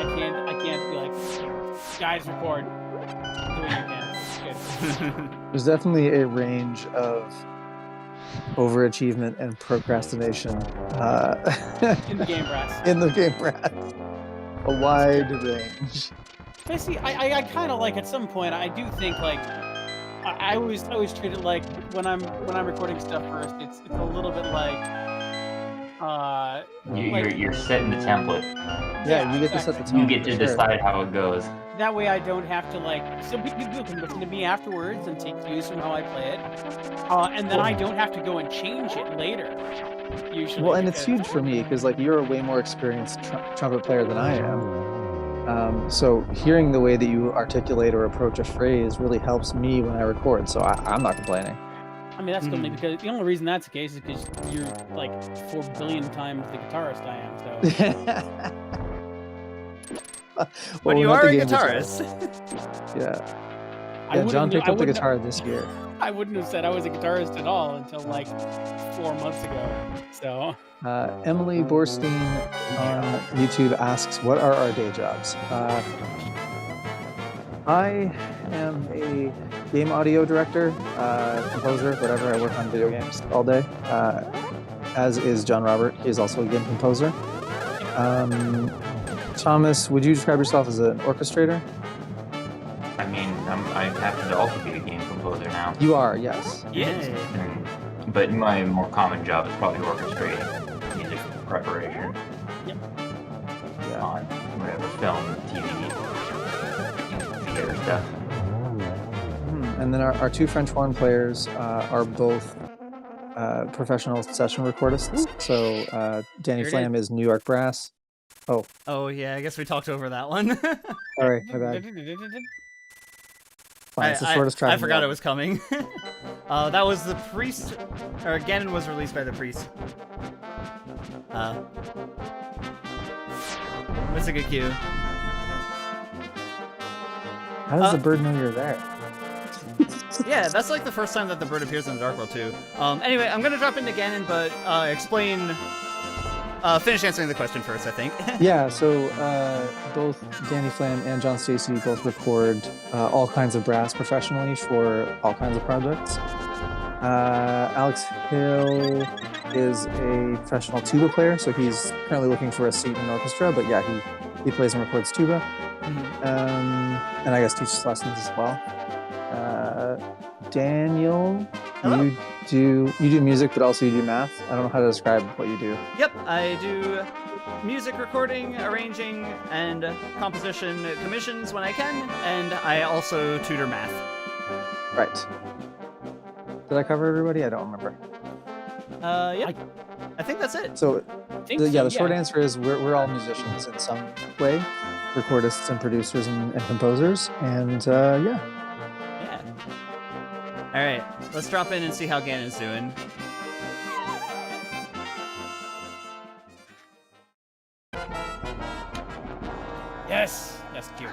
can't be like, guys, record. Do what you can. It's good. There's definitely a range of overachievement and procrastination In the game, brass. in the game, Brad. A wide range. But see, I kind of like at some point I do think like I always treat it like when I'm recording stuff first, it's a little bit like You're setting the template. Yeah, you get to set the tone. You get for to sure. decide how it goes. that way I don't have to like so people can listen to me afterwards and take cues from how I play it, and then I don't have to go and change it later. Usually, Well, and it's because- huge for me because like you're a way more experienced trumpet player than I am. So hearing the way that you articulate or approach a phrase really helps me when I record. So I'm not complaining. I mean, that's only because the only reason that's the case is because you're like 4 billion times the guitarist I am. So But Well, you we're not are a the game guitarist. Yeah. I Yeah, wouldn't John have- picked I up the wouldn't- guitar this year. I wouldn't have said I was a guitarist at all until like 4 months ago. So Emily Borstein on YouTube asks, what are our day jobs? I am a game audio director, composer, whatever. I work on video games all day. as is John Robert. He is also a game composer. Thomas, would you describe yourself as an orchestrator? I mean, I happen to also be a game composer now. You are, yes. Yay. But my more common job is probably orchestrating music preparation. Yep. Yeah. On whatever film, TV, theater stuff. And then our two French horn players are both professional session recordists. So Danny Here it Flam is New York Brass. Oh yeah, I guess we talked over that one. Sorry, my bad. Fine, it's the shortest track. I in the forgot it album. was coming. That was the priest, or Ganon was released by the priest. That's a good cue. How does the bird know you're there? Yeah, that's like the first time that the bird appears in the Dark World too. Anyway, I'm gonna drop into Ganon, but finish answering the question first, I think. Yeah, so both Danny Flam and John Stacy both record all kinds of brass professionally for all kinds of projects. Alex Hill is a professional tuba player, so he's currently looking for a seat in an orchestra, but yeah, he plays and records tuba. And I guess teaches lessons as well. Daniel, Hello. you do music, but also you do math. I don't know how to describe what you do. Yep, I do music recording, arranging, and composition commissions when I can, and I also tutor math. Right. Did I cover everybody? I don't remember. Yep. I think that's it. So, think the so, short answer is we're all musicians in some way, recordists and producers and composers, and yeah. Yeah. All right, let's drop in and see how Ganon's doing. Yes, that's cute.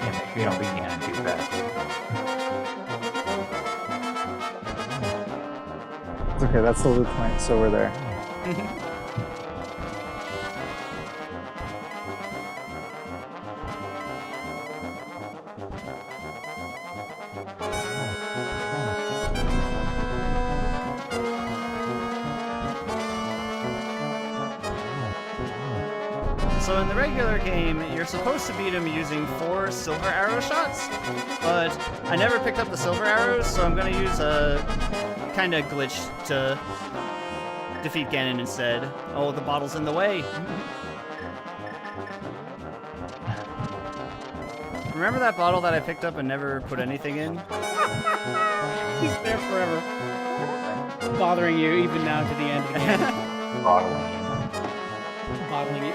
Yeah, make sure you don't beat Ganon too fast. It's okay. That's the loop point, so we're there. So in the regular game, you're supposed to beat him using 4 silver arrow shots, but I never picked up the silver arrows, so I'm gonna use a kind of glitch to defeat Ganon instead. Oh, the bottle's in the way. Remember that bottle that I picked up and never put anything in? He's there forever. Bothering you even now to the end of the game. Bottling. Bottling it.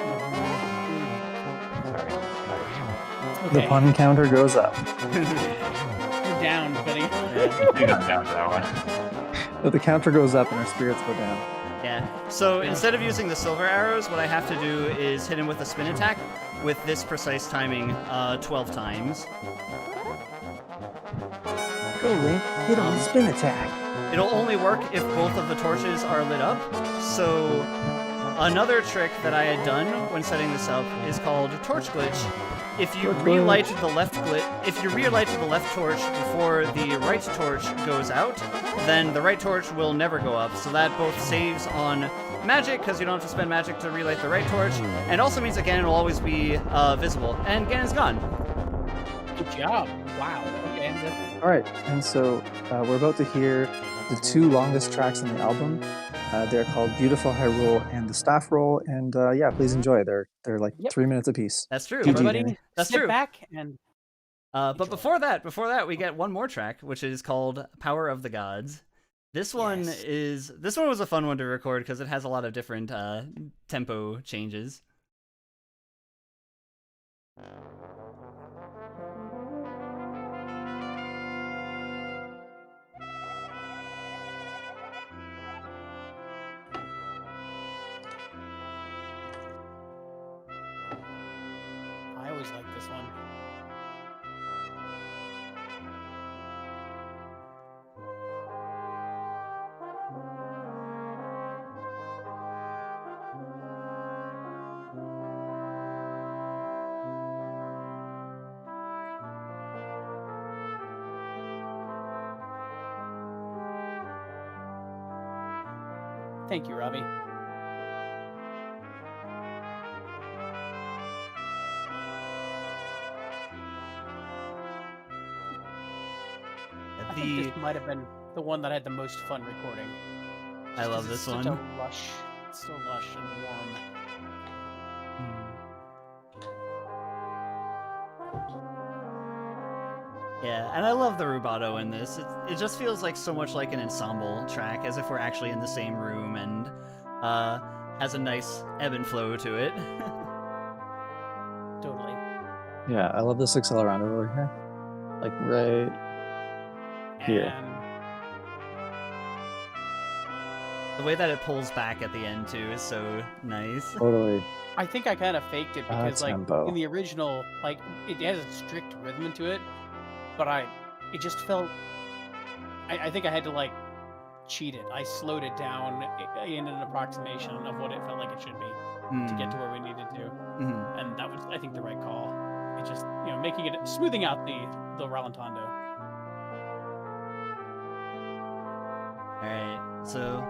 Sorry. The Okay. pun counter goes up. You're down, buddy. You got down to that one. But the counter goes up and our spirits go down. Yeah. So instead of using the silver arrows, what I have to do is hit him with a spin attack with this precise timing 12 times. Go, Link. Hit on the spin attack. It'll only work if both of the torches are lit up. So another trick that I had done when setting this up is called torch glitch. If you relight the left torch before the right torch goes out, then the right torch will never go up. So that both saves on magic, because you don't have to spend magic to relight the right torch, and also means that Ganon will always be visible. And Ganon's gone. Good job. Wow. Okay. All right, and so we're about to hear the 2 longest tracks in the album. They're called "Beautiful Hyrule" and "The Staff Roll," and yeah, please enjoy. They're like Yep. 3 minutes apiece. That's true. GG, Everybody, Danny. That's sit true. back and But before that, we get one more track, which is called "Power of the Gods." This one was a fun one to record because it has a lot of different tempo changes. Thank you, Robbie. I think this might have been the one that I had the most fun recording. I love this one. It's so lush and warm. Yeah, and I love the rubato in this. It just feels like so much like an ensemble track, as if we're actually in the same room, and has a nice ebb and flow to it. Totally. Yeah, I love this accelerometer over here. Like right here. And The way that it pulls back at the end too is so nice. Totally. I think I kind of faked it because, like, tempo. in the original, like, it has a strict rhythm to it, but it just felt. I think I had to, like, cheat it. I slowed it down in an approximation of what it felt like it should be to get to where we needed to, and that was, I think, the right call. It just, making it, smoothing out the rallentando. All right, so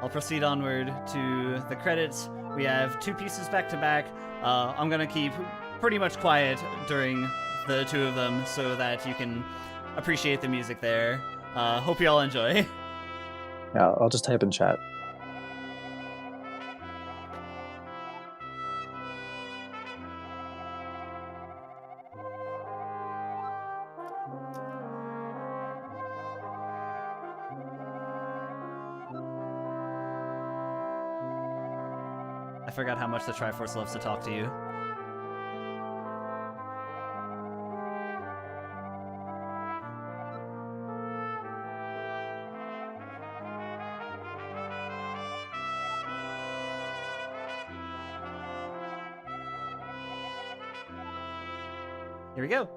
I'll proceed onward to the credits. We have 2 pieces back to back. I'm gonna keep pretty much quiet during the 2 of them so that you can appreciate the music there. Hope you all enjoy. Yeah, I'll just type in chat. I forgot how much the Triforce loves to talk to you. Here we go.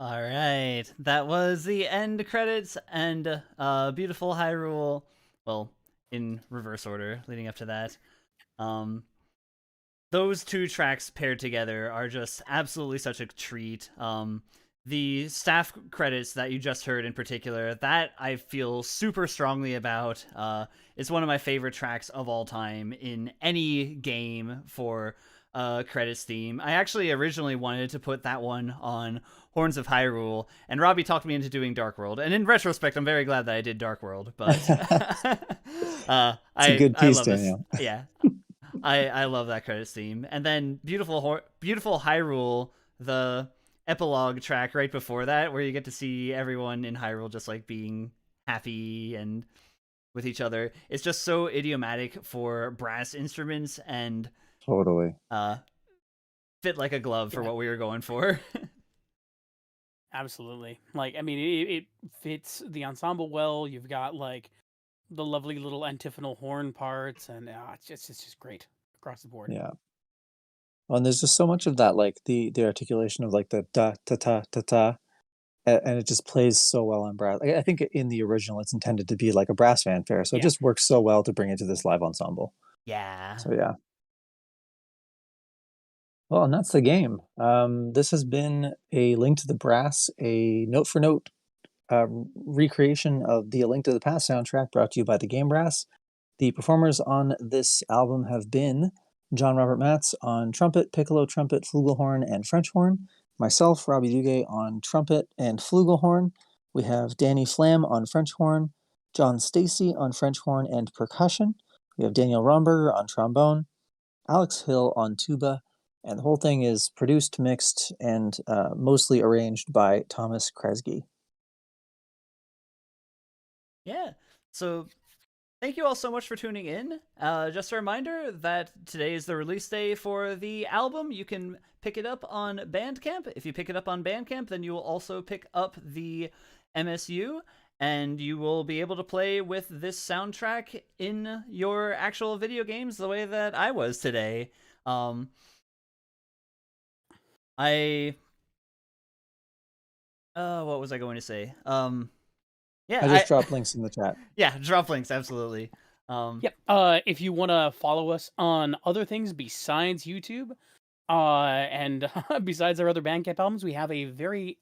All right, that was the end credits and beautiful Hyrule. Well, in reverse order, leading up to that. Um, those two tracks paired together are just absolutely such a treat. The staff credits that you just heard in particular, that I feel super strongly about. It's one of my favorite tracks of all time in any game for credits theme. I actually originally wanted to put that one on Horns of Hyrule, and Robbie talked me into doing Dark World. And in retrospect, I'm very glad that I did Dark World, but It's a good I piece, love this. Daniel. Yeah, I love that credits theme. And then beautiful Hyrule, the epilogue track right before that, where you get to see everyone in Hyrule just like being happy and with each other. It's just so idiomatic for brass instruments and Totally. fit like a glove for Yeah. what we were going for. Absolutely. Like, I mean, it fits the ensemble well. You've got like the lovely little antiphonal horn parts, and it's just great across the board. Yeah. And there's just so much of that, like the articulation of like the da ta ta ta ta, and it just plays so well on brass. I think in the original, it's intended to be like a brass fanfare, so it Yeah. just works so well to bring it to this live ensemble. Yeah. So yeah. Well, and that's the game. This has been a Link to the Brass, a note-for-note recreation of the A Link to the Past soundtrack brought to you by the Game Brass. The performers on this album have been John Robert Matz on trumpet, piccolo trumpet, flugelhorn, and French horn. Myself, Robbie Duguay, on trumpet and flugelhorn. We have Danny Flam on French horn, John Stacy on French horn and percussion. We have Daniel Romberger on trombone, Alex Hill on tuba, and the whole thing is produced, mixed, and mostly arranged by Thomas Kresge. Yeah. So thank you all so much for tuning in. Just a reminder that today is the release day for the album. You can pick it up on Bandcamp. If you pick it up on Bandcamp, then you will also pick up the MSU, and you will be able to play with this soundtrack in your actual video games the way that I was today. What was I going to say? Yeah, I just dropped links in the chat. Yeah, drop links, absolutely. Yep. If you want to follow us on other things besides YouTube, and besides our other Bandcamp albums, we have a very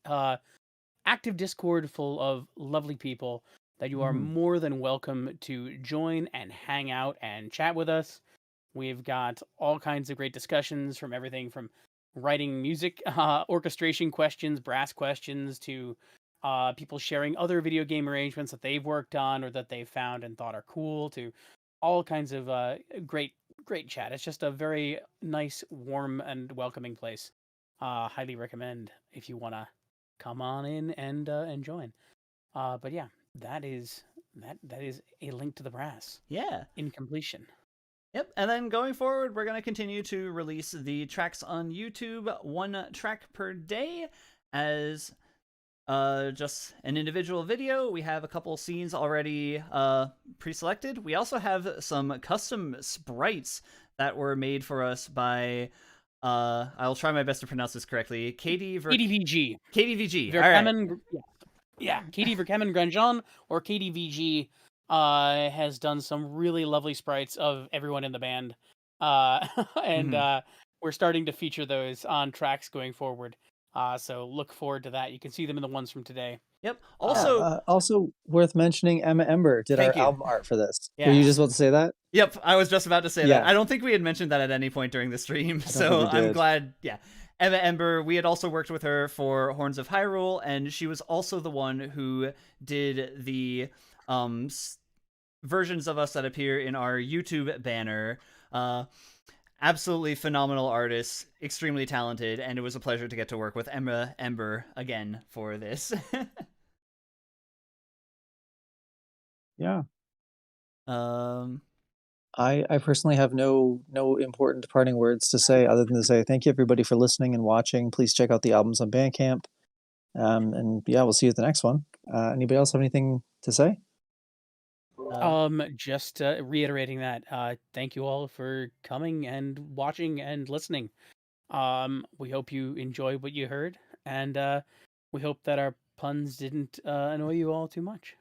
active Discord full of lovely people that you are more than welcome to join and hang out and chat with us. We've got all kinds of great discussions, from everything from writing music, orchestration questions, brass questions, to people sharing other video game arrangements that they've worked on or that they've found and thought are cool, to all kinds of great chat. It's just a very nice, warm, and welcoming place. Highly recommend if you want to come on in and join. But yeah, that is A Link to the Brass Yeah. in completion. Yep, and then going forward, we're going to continue to release the tracks on YouTube, one track per day, as just an individual video. We have a couple scenes already pre-selected. We also have some custom sprites that were made for us by, I'll try my best to pronounce this correctly, KDVG. KDVG, all right. Yeah, Katie Verkemen Grandjean, or KDVG, has done some really lovely sprites of everyone in the band. And we're starting to feature those on tracks going forward. So look forward to that. You can see them in the ones from today. Yep. Also, also worth mentioning, Emma Ember did our album art for this. Yeah. Were you just about to say that? Yep, I was just about to say Yeah. that. I don't think we had mentioned that at any point during the stream, I don't so think we I'm did. glad. Yeah. Emma Ember, we had also worked with her for Horns of Hyrule, and she was also the one who did the versions of us that appear in our YouTube banner. Absolutely phenomenal artist, extremely talented, and it was a pleasure to get to work with Emma Ember again for this. Yeah. I personally have no important departing words to say, other than to say thank you everybody for listening and watching. Please check out the albums on Bandcamp. And yeah, we'll see you at the next one. Anybody else have anything to say? Just reiterating that. Thank you all for coming and watching and listening. We hope you enjoy what you heard, and We hope that our puns didn't annoy you all too much.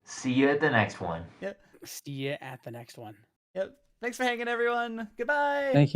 See you at the next one. Yep. See you at the next one. Yep. Thanks for hanging, everyone. Goodbye. Thank you.